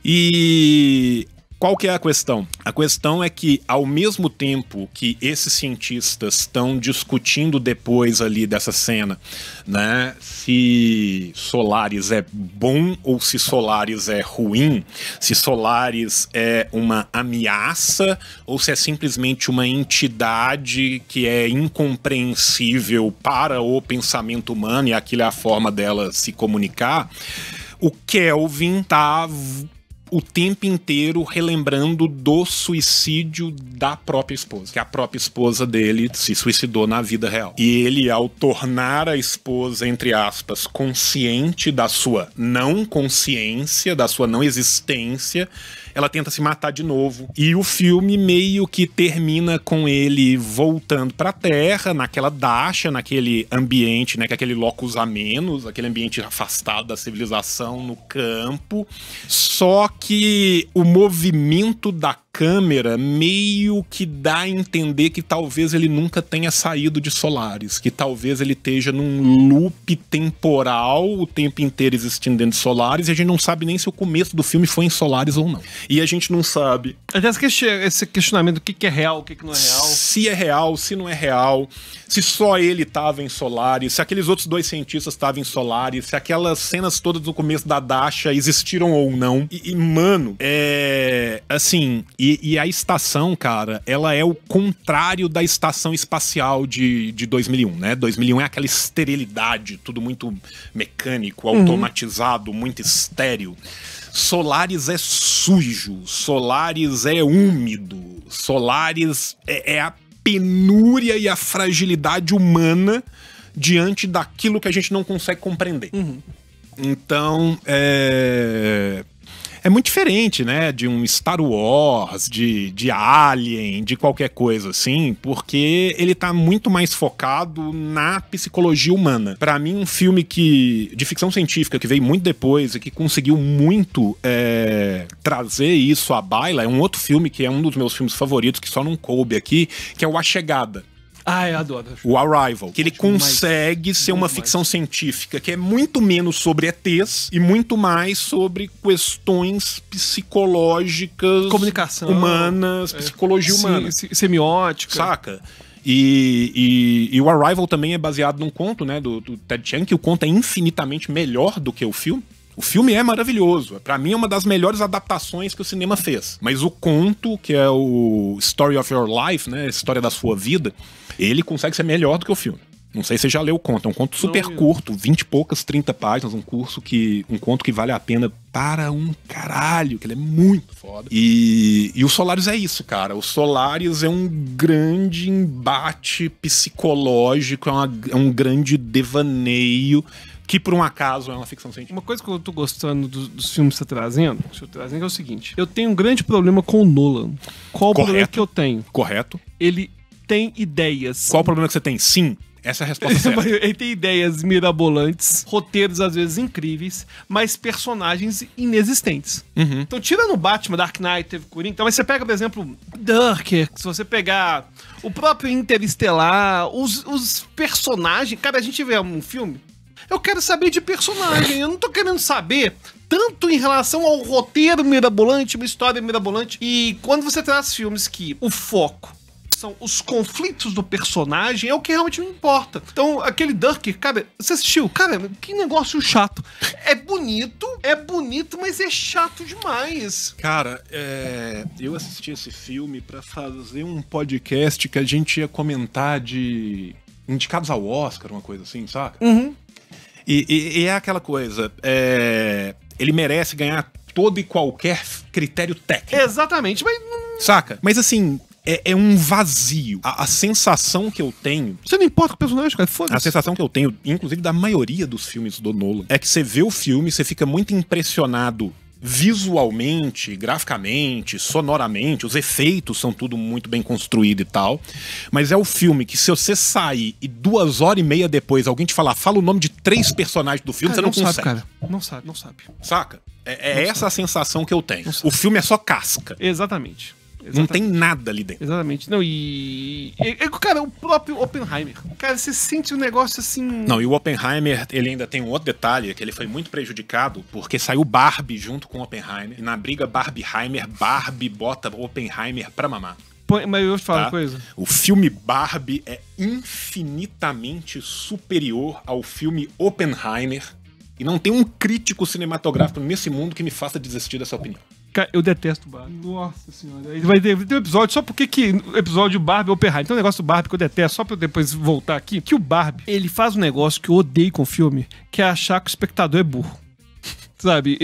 E qual que é a questão? A questão é que, ao mesmo tempo que esses cientistas estão discutindo depois ali dessa cena, né, se Solaris é bom ou se Solaris é ruim, se Solaris é uma ameaça ou se é simplesmente uma entidade que é incompreensível para o pensamento humano e aquilo é a forma dela se comunicar, o Kelvin tá o tempo inteiro relembrando do suicídio da própria esposa, que a própria esposa dele se suicidou na vida real. E ele, ao tornar a esposa, entre aspas, consciente da sua não consciência, da sua não existência, ela tenta se matar de novo. E o filme meio que termina com ele voltando pra Terra, naquela Dasha, naquele ambiente, né, que é aquele locus amenus, aquele ambiente afastado da civilização no campo. Só que o movimento da câmera meio que dá a entender que talvez ele nunca tenha saído de Solaris, que talvez ele esteja num loop temporal o tempo inteiro existindo dentro de Solaris, e a gente não sabe nem se o começo do filme foi em Solaris ou não. E a gente não sabe. Aliás, esse questionamento do que é real, o que não é real. Se é real, se não é real, se só ele estava em Solaris, se aqueles outros dois cientistas estavam em Solaris, se aquelas cenas todas do começo da Dasha existiram ou não. E mano, assim, e a estação, cara, ela é o contrário da estação espacial de 2001, né? 2001 é aquela esterilidade, tudo muito mecânico, automatizado, muito estéril. Solaris é sujo, Solaris é úmido, Solaris é a penúria e a fragilidade humana diante daquilo que a gente não consegue compreender. Então, é muito diferente, né, de um Star Wars, de Alien, de qualquer coisa assim, porque ele tá muito mais focado na psicologia humana. Pra mim, um filme de ficção científica que veio muito depois e que conseguiu muito trazer isso à baila, é um outro filme que é um dos meus filmes favoritos, que só não coube aqui, que é o A Chegada. Ah, eu adoro. O Arrival. Que ele consegue ser uma ficção científica que é muito menos sobre ETs e muito mais sobre questões psicológicas, comunicação humanas, psicologia humana. Semiótica. Saca? E o Arrival também é baseado num conto, né, do Ted Chiang, que o conto é infinitamente melhor do que o filme. O filme é maravilhoso. Pra mim é uma das melhores adaptações que o cinema fez. Mas o conto, que é o Story of Your Life, né, a história da sua vida, ele consegue ser melhor do que o filme. Não sei se você já leu o conto. É um conto super curto, 20 e poucas, 30 páginas. Um conto que vale a pena para um caralho, que ele é muito foda. E o Solaris é isso, cara. O Solaris é um grande embate psicológico, é um grande devaneio que por um acaso é uma ficção científica. Uma coisa que eu tô gostando dos filmes que você tá trazendo, é o seguinte: eu tenho um grande problema com o Nolan. Qual o problema que eu tenho? Correto. Ele tem ideias. Qual o problema que você tem? Sim, Essa é a resposta certa. Ele tem ideias mirabolantes, roteiros às vezes incríveis, mas personagens inexistentes. Então, tira no Batman, Dark Knight, teve Coringa, então, mas você pega, por exemplo, Dunkirk, se você pegar o próprio Interestelar, os personagens... Cara, a gente vê um filme, eu quero saber de personagem, eu não tô querendo saber tanto em relação ao roteiro mirabolante, uma história mirabolante. E quando você traz filmes que o foco são os conflitos do personagem, é o que realmente me importa. Então, aquele Dunkirk, cara, você assistiu? Cara, que negócio chato. É bonito, mas é chato demais. Cara, eu assisti esse filme pra fazer um podcast que a gente ia comentar de indicados ao Oscar, uma coisa assim, saca? E é aquela coisa, ele merece ganhar todo e qualquer critério técnico. Exatamente, mas... Saca? Mas assim... É um vazio. A sensação que eu tenho... Você não importa com o personagem, cara, foda-se. A sensação que eu tenho, inclusive da maioria dos filmes do Nolan, é que você vê o filme, você fica muito impressionado visualmente, graficamente, sonoramente, os efeitos são tudo muito bem construído e tal, mas é o filme que se você sair e 2h30 depois alguém te falar, fala o nome de 3 personagens do filme, cara, você não consegue. Sabe, cara. Não sabe. Saca? Essa a sensação que eu tenho. O filme é só casca. Exatamente. Não tem nada ali dentro. Exatamente. Não, cara, o próprio Oppenheimer. Cara, você sente um negócio assim... Não, e o Oppenheimer, ele ainda tem um outro detalhe, que ele foi muito prejudicado, porque saiu Barbie junto com o Oppenheimer. E na briga Barbieheimer, Barbie bota Oppenheimer pra mamar. Mas eu vou te falar uma coisa. O filme Barbie é infinitamente superior ao filme Oppenheimer. E não tem um crítico cinematográfico nesse mundo que me faça desistir dessa opinião. Cara, eu detesto Barbie. Nossa senhora. Vai ter um episódio, só porque que episódio Barbie ou Oppenheimer. Tem um negócio do Barbie que eu detesto, só pra eu depois voltar aqui. Que o Barbie, ele faz um negócio que eu odeio com o filme, que é achar que o espectador é burro. Sabe?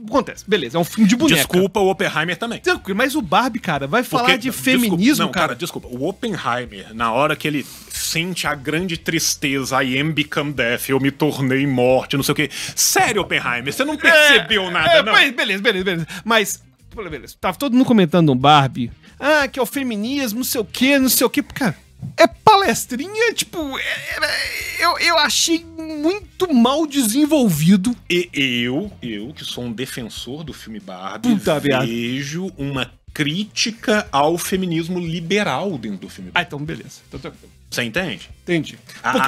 Acontece, beleza, é um filme de boneca. Desculpa o Oppenheimer também. Mas o Barbie, cara, vai falar de feminismo, não, cara. Desculpa, o Oppenheimer, na hora que ele sente a grande tristeza, I am become death, eu me tornei morte, não sei o quê. Sério, Oppenheimer, você não percebeu nada, não? Beleza. Mas, beleza, tava todo mundo comentando no Barbie, que é o feminismo, não sei o quê, cara... É palestrinha, tipo, eu achei muito mal desenvolvido. E eu que sou um defensor do filme Barbie, vejo uma crítica ao feminismo liberal dentro do filme Barbie. Então beleza. Você entende? Entendi.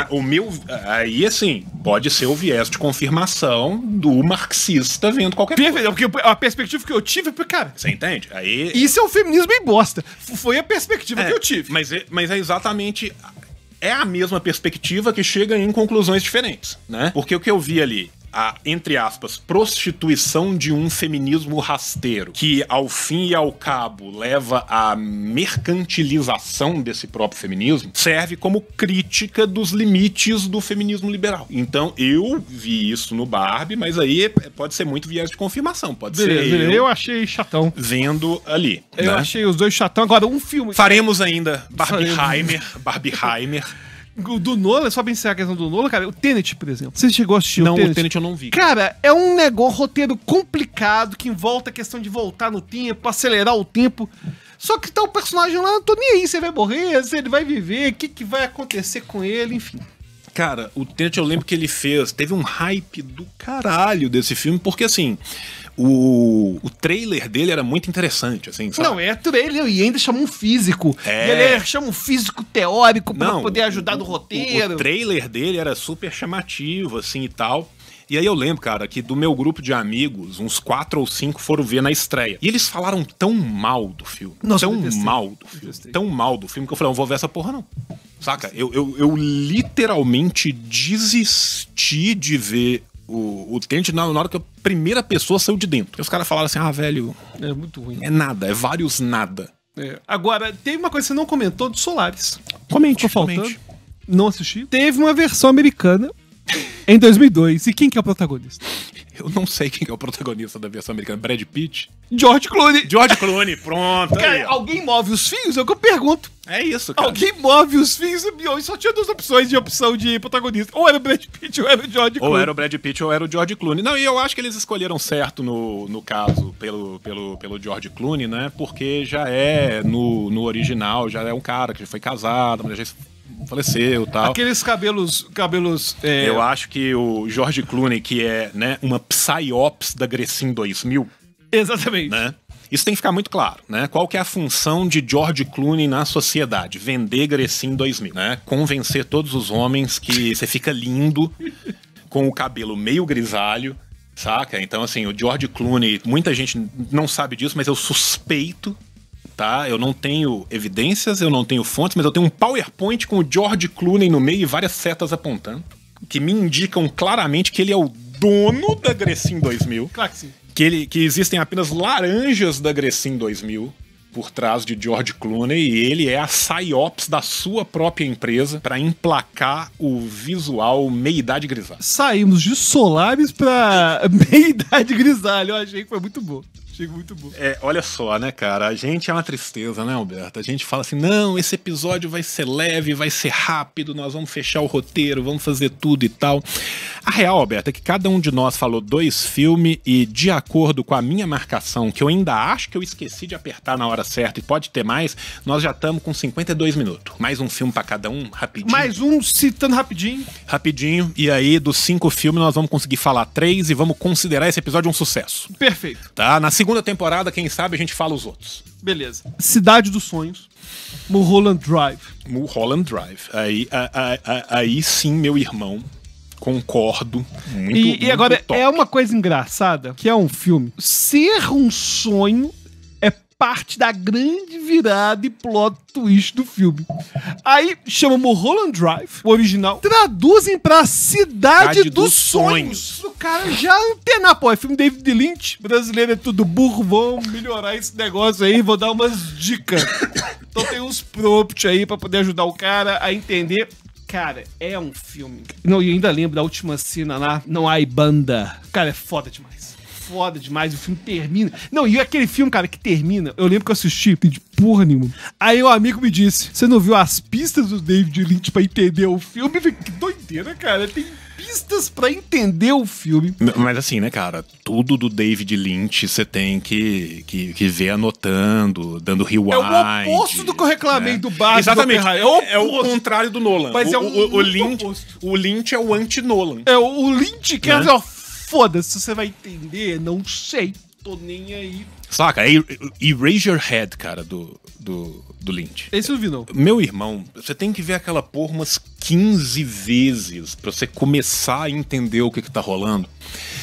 O meu... Aí, assim, pode ser o viés de confirmação do marxista vendo qualquer coisa. Porque a perspectiva que eu tive... Cara... Você entende? Aí... Isso é um feminismo bem bosta. Foi a perspectiva que eu tive. Mas é exatamente... É a mesma perspectiva que chega em conclusões diferentes, né? Porque o que eu vi ali... a, entre aspas, prostituição de um feminismo rasteiro, que ao fim e ao cabo leva à mercantilização desse próprio feminismo, serve como crítica dos limites do feminismo liberal. Então eu vi isso no Barbie, mas aí pode ser muito viés de confirmação, pode ser eu achei chatão. Vendo ali. Eu achei os dois chatão. Agora, um filme... Faremos ainda Barbieheimer. Do Nolan, só pra encerrar a questão do Nolan, cara, o Tenet, por exemplo. Você chegou a assistir o Tenet eu não vi. Cara, é um negócio, roteiro complicado, que envolve a questão de voltar no tempo, acelerar o tempo. Só que tá o personagem lá, não tô nem aí se ele vai morrer, se ele vai viver, o que vai acontecer com ele, enfim. Cara, o Tenet eu lembro que ele teve um hype do caralho desse filme, porque assim... O trailer dele era muito interessante, assim, sabe? Não, é trailer e ainda chama um físico. E ele chama um físico teórico pra poder ajudar no roteiro. O trailer dele era super chamativo, assim, e tal. E aí eu lembro, cara, que do meu grupo de amigos, uns 4 ou 5 foram ver na estreia. E eles falaram tão mal do filme. Nossa, tão mal do filme, que eu falei, não vou ver essa porra não. Saca? Eu literalmente desisti de ver o Tenet na hora que a primeira pessoa saiu de dentro. E os caras falaram assim, velho... É muito ruim. É nada, é vários nada. Agora, teve uma coisa que você não comentou do Solaris. Comente. Não assisti. Teve uma versão americana em 2002. E quem que é o protagonista? Eu não sei quem é o protagonista da versão americana. Brad Pitt? George Clooney, pronto. Cara, aí, alguém move os fios? É o que eu pergunto. É isso, cara. Alguém move os fios e só tinha 2 opções de opção de protagonista. Ou era o Brad Pitt ou era o George Clooney. Ou era o Brad Pitt ou era o George Clooney. Não, e eu acho que eles escolheram certo no caso pelo George Clooney, né? Porque já é no original, já é um cara que já foi casado, mas já faleceu e tal. Aqueles cabelos Eu acho que o George Clooney, que é, né, uma psyops da Grecin 2000, Exatamente. né? Isso tem que ficar muito claro, né? Qual que é a função de George Clooney na sociedade? Vender Grecin 2000, né? Convencer todos os homens que você fica lindo com o cabelo meio grisalho, saca? Então, assim, o George Clooney, muita gente não sabe disso, mas eu suspeito, tá? Eu não tenho evidências, eu não tenho fontes, mas eu tenho um PowerPoint com o George Clooney no meio e várias setas apontando, que me indicam claramente que ele é o dono da Grecin 2000. Claro que sim. Que existem apenas laranjas da Grecin 2000 por trás de George Clooney, e ele é a psyops da sua própria empresa para emplacar o visual meia-idade grisalha. Saímos de Solaris pra meia-idade grisalha. Eu achei que foi muito bom. Achei muito bom. Olha só, né, cara? A gente é uma tristeza, né, Alberto? A gente fala assim, não, esse episódio vai ser leve, vai ser rápido, nós vamos fechar o roteiro, vamos fazer tudo e tal. A real, Alberto, é que cada um de nós falou 2 filmes e, de acordo com a minha marcação, que eu ainda acho que eu esqueci de apertar na hora certa e pode ter mais, nós já estamos com 52 minutos. Mais um filme pra cada um, rapidinho. Mais um, citando rapidinho. Rapidinho, e aí dos 5 filmes nós vamos conseguir falar 3 e vamos considerar esse episódio um sucesso. Perfeito. Tá? Na segunda temporada, quem sabe, a gente fala os outros. Beleza. Cidade dos Sonhos. Mulholland Drive. Mulholland Drive. Aí sim, meu irmão. Concordo. E agora, top. É uma coisa engraçada, que é um filme. Ser um sonho é parte da grande virada e plot twist do filme. Aí chama Mulholland Drive, o original, traduzem pra Cidade dos Sonhos. O cara já antenar, pô, é filme David Lynch, brasileiro é tudo burro, vamos melhorar esse negócio aí, vou dar umas dicas. Então tem uns prompts aí pra poder ajudar o cara a entender. Cara, é um filme. Não, e ainda lembro da última cena lá, não há banda. Cara, é foda demais. Foda demais, o filme termina. Não, e aquele filme, cara, que termina, eu lembro que eu assisti, de porra nenhuma. Aí um amigo me disse, você não viu as pistas do David Lynch pra entender o filme? Eu falei, que doideira, cara, tem pistas pra entender o filme. Mas assim, né, cara, tudo do David Lynch você tem que ver anotando, dando rewind. É o oposto do que eu reclamei, né? Do Bart. Exatamente, é o contrário do Nolan. Mas o Lynch é o anti-Nolan. É, o Lynch quer dizer, foda-se, você vai entender, não sei, tô nem aí. Saca, é Eraserhead, cara, do Lynch. Esse eu não vi, não. Meu irmão, você tem que ver aquela porra umas 15 vezes pra você começar a entender o que tá rolando.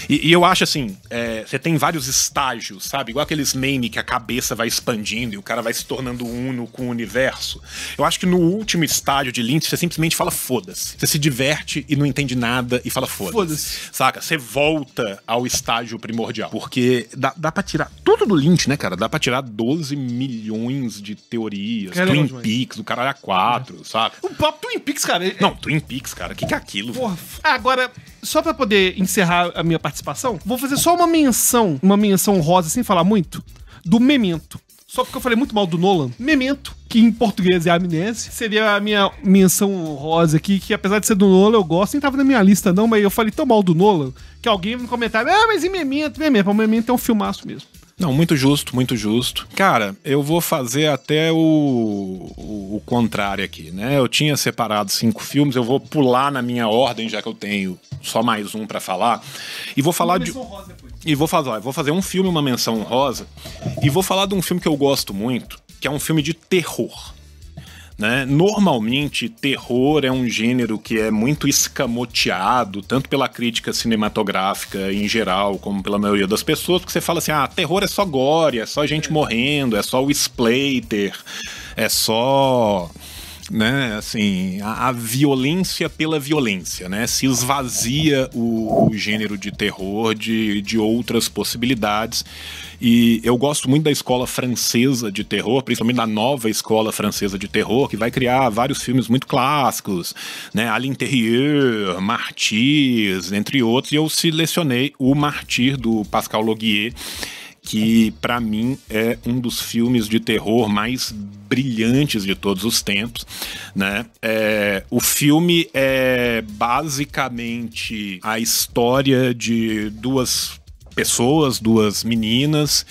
E eu acho assim, você tem vários estágios, sabe? Igual aqueles memes que a cabeça vai expandindo e o cara vai se tornando uno com o universo. Eu acho que no último estágio de Lynch, você simplesmente fala foda-se. Você se diverte e não entende nada e fala foda-se. Saca? Você volta ao estágio primordial. Porque dá pra tirar... Tudo do Lynch, né, cara? Dá pra tirar 12 milhões de teorias. Twin Peaks, o caralho a 4, saca? O próprio Twin Peaks, cara... Não, Twin Peaks, cara. O que é aquilo? Porra. Agora, só pra poder encerrar a minha participação, vou fazer só uma menção rosa, sem falar muito, do Memento. Só porque eu falei muito mal do Nolan. Memento, que em português é Amnésia, seria a minha menção rosa aqui, que apesar de ser do Nolan, eu gosto. Nem tava na minha lista não, mas eu falei tão mal do Nolan, que alguém no comentário, mas e Memento? O Memento é um filmaço mesmo. Não, muito justo, muito justo. Cara, eu vou fazer até o contrário aqui, né? Eu tinha separado 5 filmes, eu vou pular na minha ordem, já que eu tenho só mais um pra falar. E vou falar de... E vou fazer um filme, uma menção honrosa, e vou falar de um filme que eu gosto muito, que é um filme de terror. Né? Normalmente, terror é um gênero que é muito escamoteado, tanto pela crítica cinematográfica em geral, como pela maioria das pessoas, porque você fala assim, terror é só gore, é só gente morrendo, é só o splatter, é só... Né, assim, a violência pela violência, né? Se esvazia o gênero de terror de outras possibilidades. E eu gosto muito da escola francesa de terror, principalmente da nova escola francesa de terror, que vai criar vários filmes muito clássicos, né? À l'intérieur, Martyrs, entre outros. E eu selecionei o Martyr, do Pascal Laugier, que pra mim é um dos filmes de terror mais brilhantes de todos os tempos, né? O filme é basicamente a história de duas pessoas, duas meninas,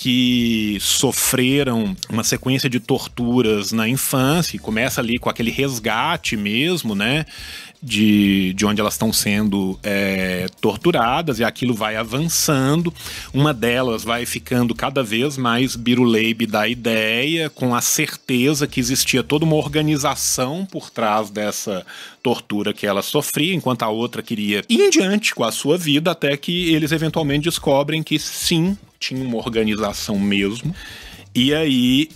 que sofreram uma sequência de torturas na infância, e começa ali com aquele resgate mesmo, né? De onde elas estão sendo torturadas, e aquilo vai avançando. Uma delas vai ficando cada vez mais biruleibe da ideia, com a certeza que existia toda uma organização por trás dessa tortura que ela sofria, enquanto a outra queria ir em diante com a sua vida, até que eles eventualmente descobrem que sim, tinha uma organização mesmo. E aí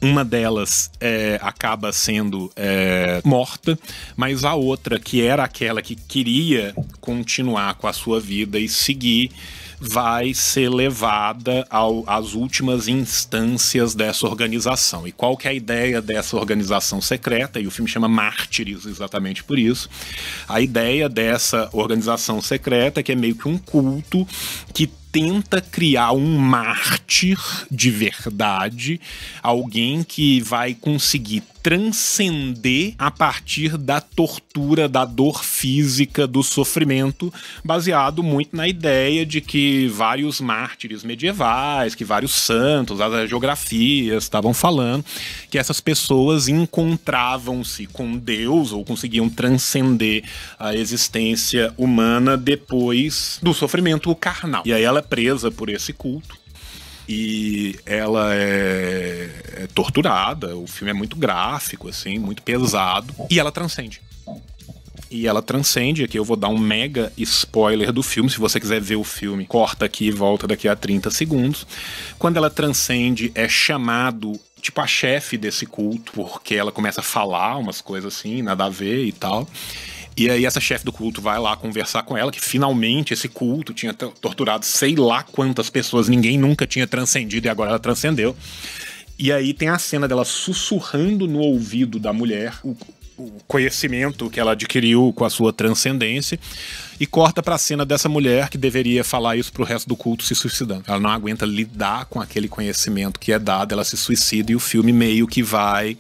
uma delas acaba sendo morta, mas a outra, que era aquela que queria continuar com a sua vida e seguir, vai ser levada às últimas instâncias dessa organização. E qual que é a ideia dessa organização secreta? E o filme chama Mártires exatamente por isso. A ideia dessa organização secreta é que é meio que um culto que tenta criar um mártir de verdade, alguém que vai conseguir transcender a partir da tortura, da dor física, do sofrimento, baseado muito na ideia de que vários mártires medievais, que vários santos, as geografias estavam falando que essas pessoas encontravam-se com Deus ou conseguiam transcender a existência humana depois do sofrimento carnal. E aí ela é presa por esse culto e ela é torturada. O filme é muito gráfico, assim, muito pesado, e ela transcende. E ela transcende, aqui eu vou dar um mega spoiler do filme, se você quiser ver o filme, corta aqui e volta daqui a 30 segundos. Quando ela transcende, é chamado tipo a chefe desse culto, porque ela começa a falar umas coisas assim, nada a ver e tal. E aí essa chefe do culto vai lá conversar com ela, que finalmente esse culto tinha torturado sei lá quantas pessoas, ninguém nunca tinha transcendido e agora ela transcendeu. E aí tem a cena dela sussurrando no ouvido da mulher o conhecimento que ela adquiriu com a sua transcendência, e corta pra cena dessa mulher que deveria falar isso pro resto do culto se suicidando. Ela não aguenta lidar com aquele conhecimento que é dado, ela se suicida, e o filme meio que vai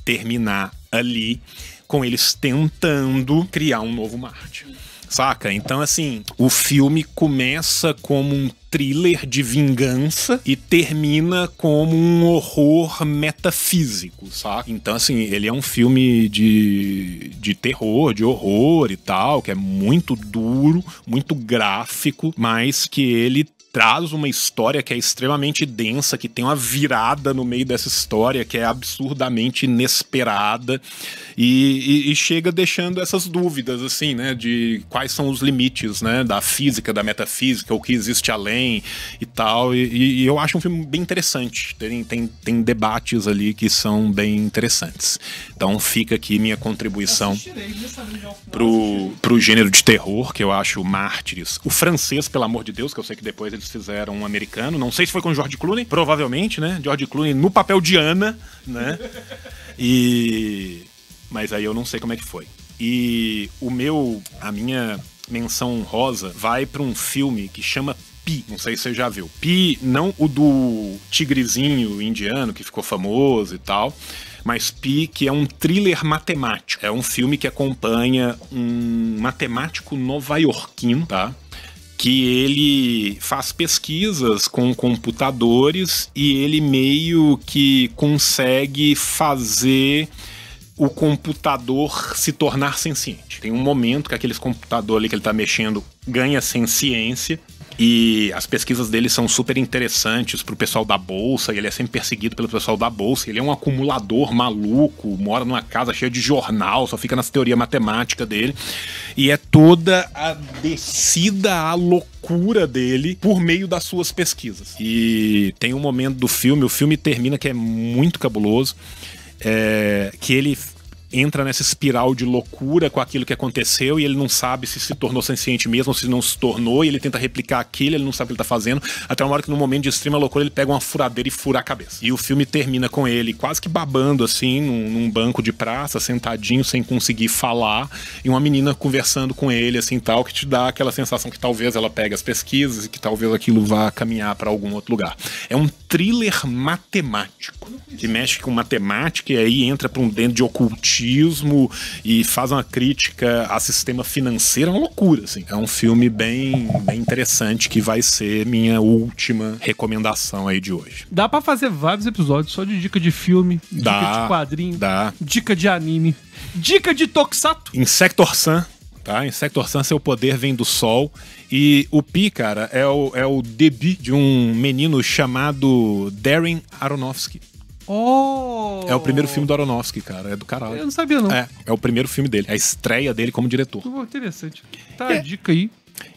terminar ali com eles tentando criar um novo mártir. Saca? Então, assim, o filme começa como um thriller de vingança e termina como um horror metafísico, saca? Então, assim, ele é um filme de terror, de horror e tal, que é muito duro, muito gráfico, mas que ele traz uma história que é extremamente densa, que tem uma virada no meio dessa história que é absurdamente inesperada e chega deixando essas dúvidas, assim, né, de quais são os limites, né, da física, da metafísica, o que existe além e tal, e eu acho um filme bem interessante, tem debates ali que são bem interessantes. Então fica aqui minha contribuição pro gênero de terror, que eu acho Mártires. O francês, pelo amor de Deus, que eu sei que depois eles fizeram um americano, não sei se foi com George Clooney, provavelmente, né? George Clooney no papel de Ana, né? Mas aí eu não sei como é que foi. E a minha menção honrosa vai para um filme que chama Pi, não sei se você já viu. Pi, não o do tigrezinho indiano que ficou famoso e tal, mas Pi, que é um thriller matemático. É um filme que acompanha um matemático nova-iorquino, tá? Que ele faz pesquisas com computadores e ele meio que consegue fazer o computador se tornar senciente. Tem um momento que aqueles computadores ali que ele tá mexendo ganha senciência, e as pesquisas dele são super interessantes pro pessoal da bolsa, e ele é sempre perseguido pelo pessoal da bolsa. Ele é um acumulador maluco, mora numa casa cheia de jornal, só fica nas teorias matemáticas dele, e é toda a descida à loucura dele por meio das suas pesquisas. E tem um momento do filme, o filme termina, que é muito cabuloso, que ele entra nessa espiral de loucura com aquilo que aconteceu, e ele não sabe se tornou senciente mesmo ou se não se tornou, e ele tenta replicar aquilo, ele não sabe o que ele tá fazendo, até uma hora que no momento de extrema loucura ele pega uma furadeira e fura a cabeça. E o filme termina com ele quase que babando assim, num banco de praça, sentadinho, sem conseguir falar, e uma menina conversando com ele, assim, tal, que te dá aquela sensação que talvez ela pegue as pesquisas e que talvez aquilo vá caminhar para algum outro lugar. É um thriller matemático, que mexe com matemática, e aí entra para um dentro de ocultismo, nepotismo e faz uma crítica a sistema financeiro, é uma loucura, assim. É um filme bem interessante que vai ser minha última recomendação aí de hoje. Dá pra fazer vários episódios só de dica de filme, dica de quadrinho, dica de anime, dica de tokusatsu. Insector Sun, tá? Insector Sun, seu poder vem do sol. E o Pi, cara, é o debut de um menino chamado Darren Aronofsky. Oh! É o primeiro filme do Aronofsky, cara. É do caralho. Eu não sabia, não. É o primeiro filme dele. É a estreia dele como diretor. Interessante. Tá a dica aí.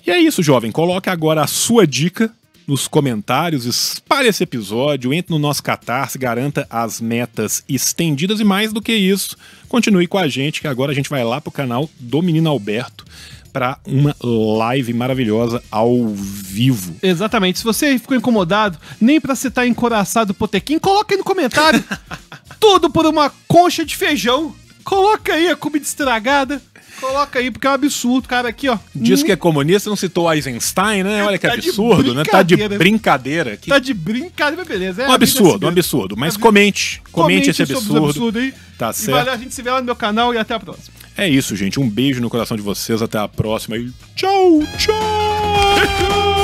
E é isso, jovem. Coloque agora a sua dica nos comentários, espalhe esse episódio, entre no nosso Catarse, garanta as metas estendidas e mais do que isso, continue com a gente, que agora a gente vai lá pro canal do Menino Alberto para uma live maravilhosa ao vivo. Exatamente. Se você ficou incomodado, nem pra você estar encoraçado pro Tequim, coloca aí no comentário. Tudo por uma concha de feijão. Coloca aí a comida estragada. Coloca aí, porque é um absurdo, cara, aqui, ó. Diz que é comunista, não citou Eisenstein, né? Olha que absurdo, né? Tá de brincadeira aqui. Tá de brincadeira, beleza. Um absurdo. Mas comente esse absurdo aí. Tá certo. E valeu, a gente se vê lá no meu canal e até a próxima. É isso, gente. Um beijo no coração de vocês. Até a próxima e tchau, tchau!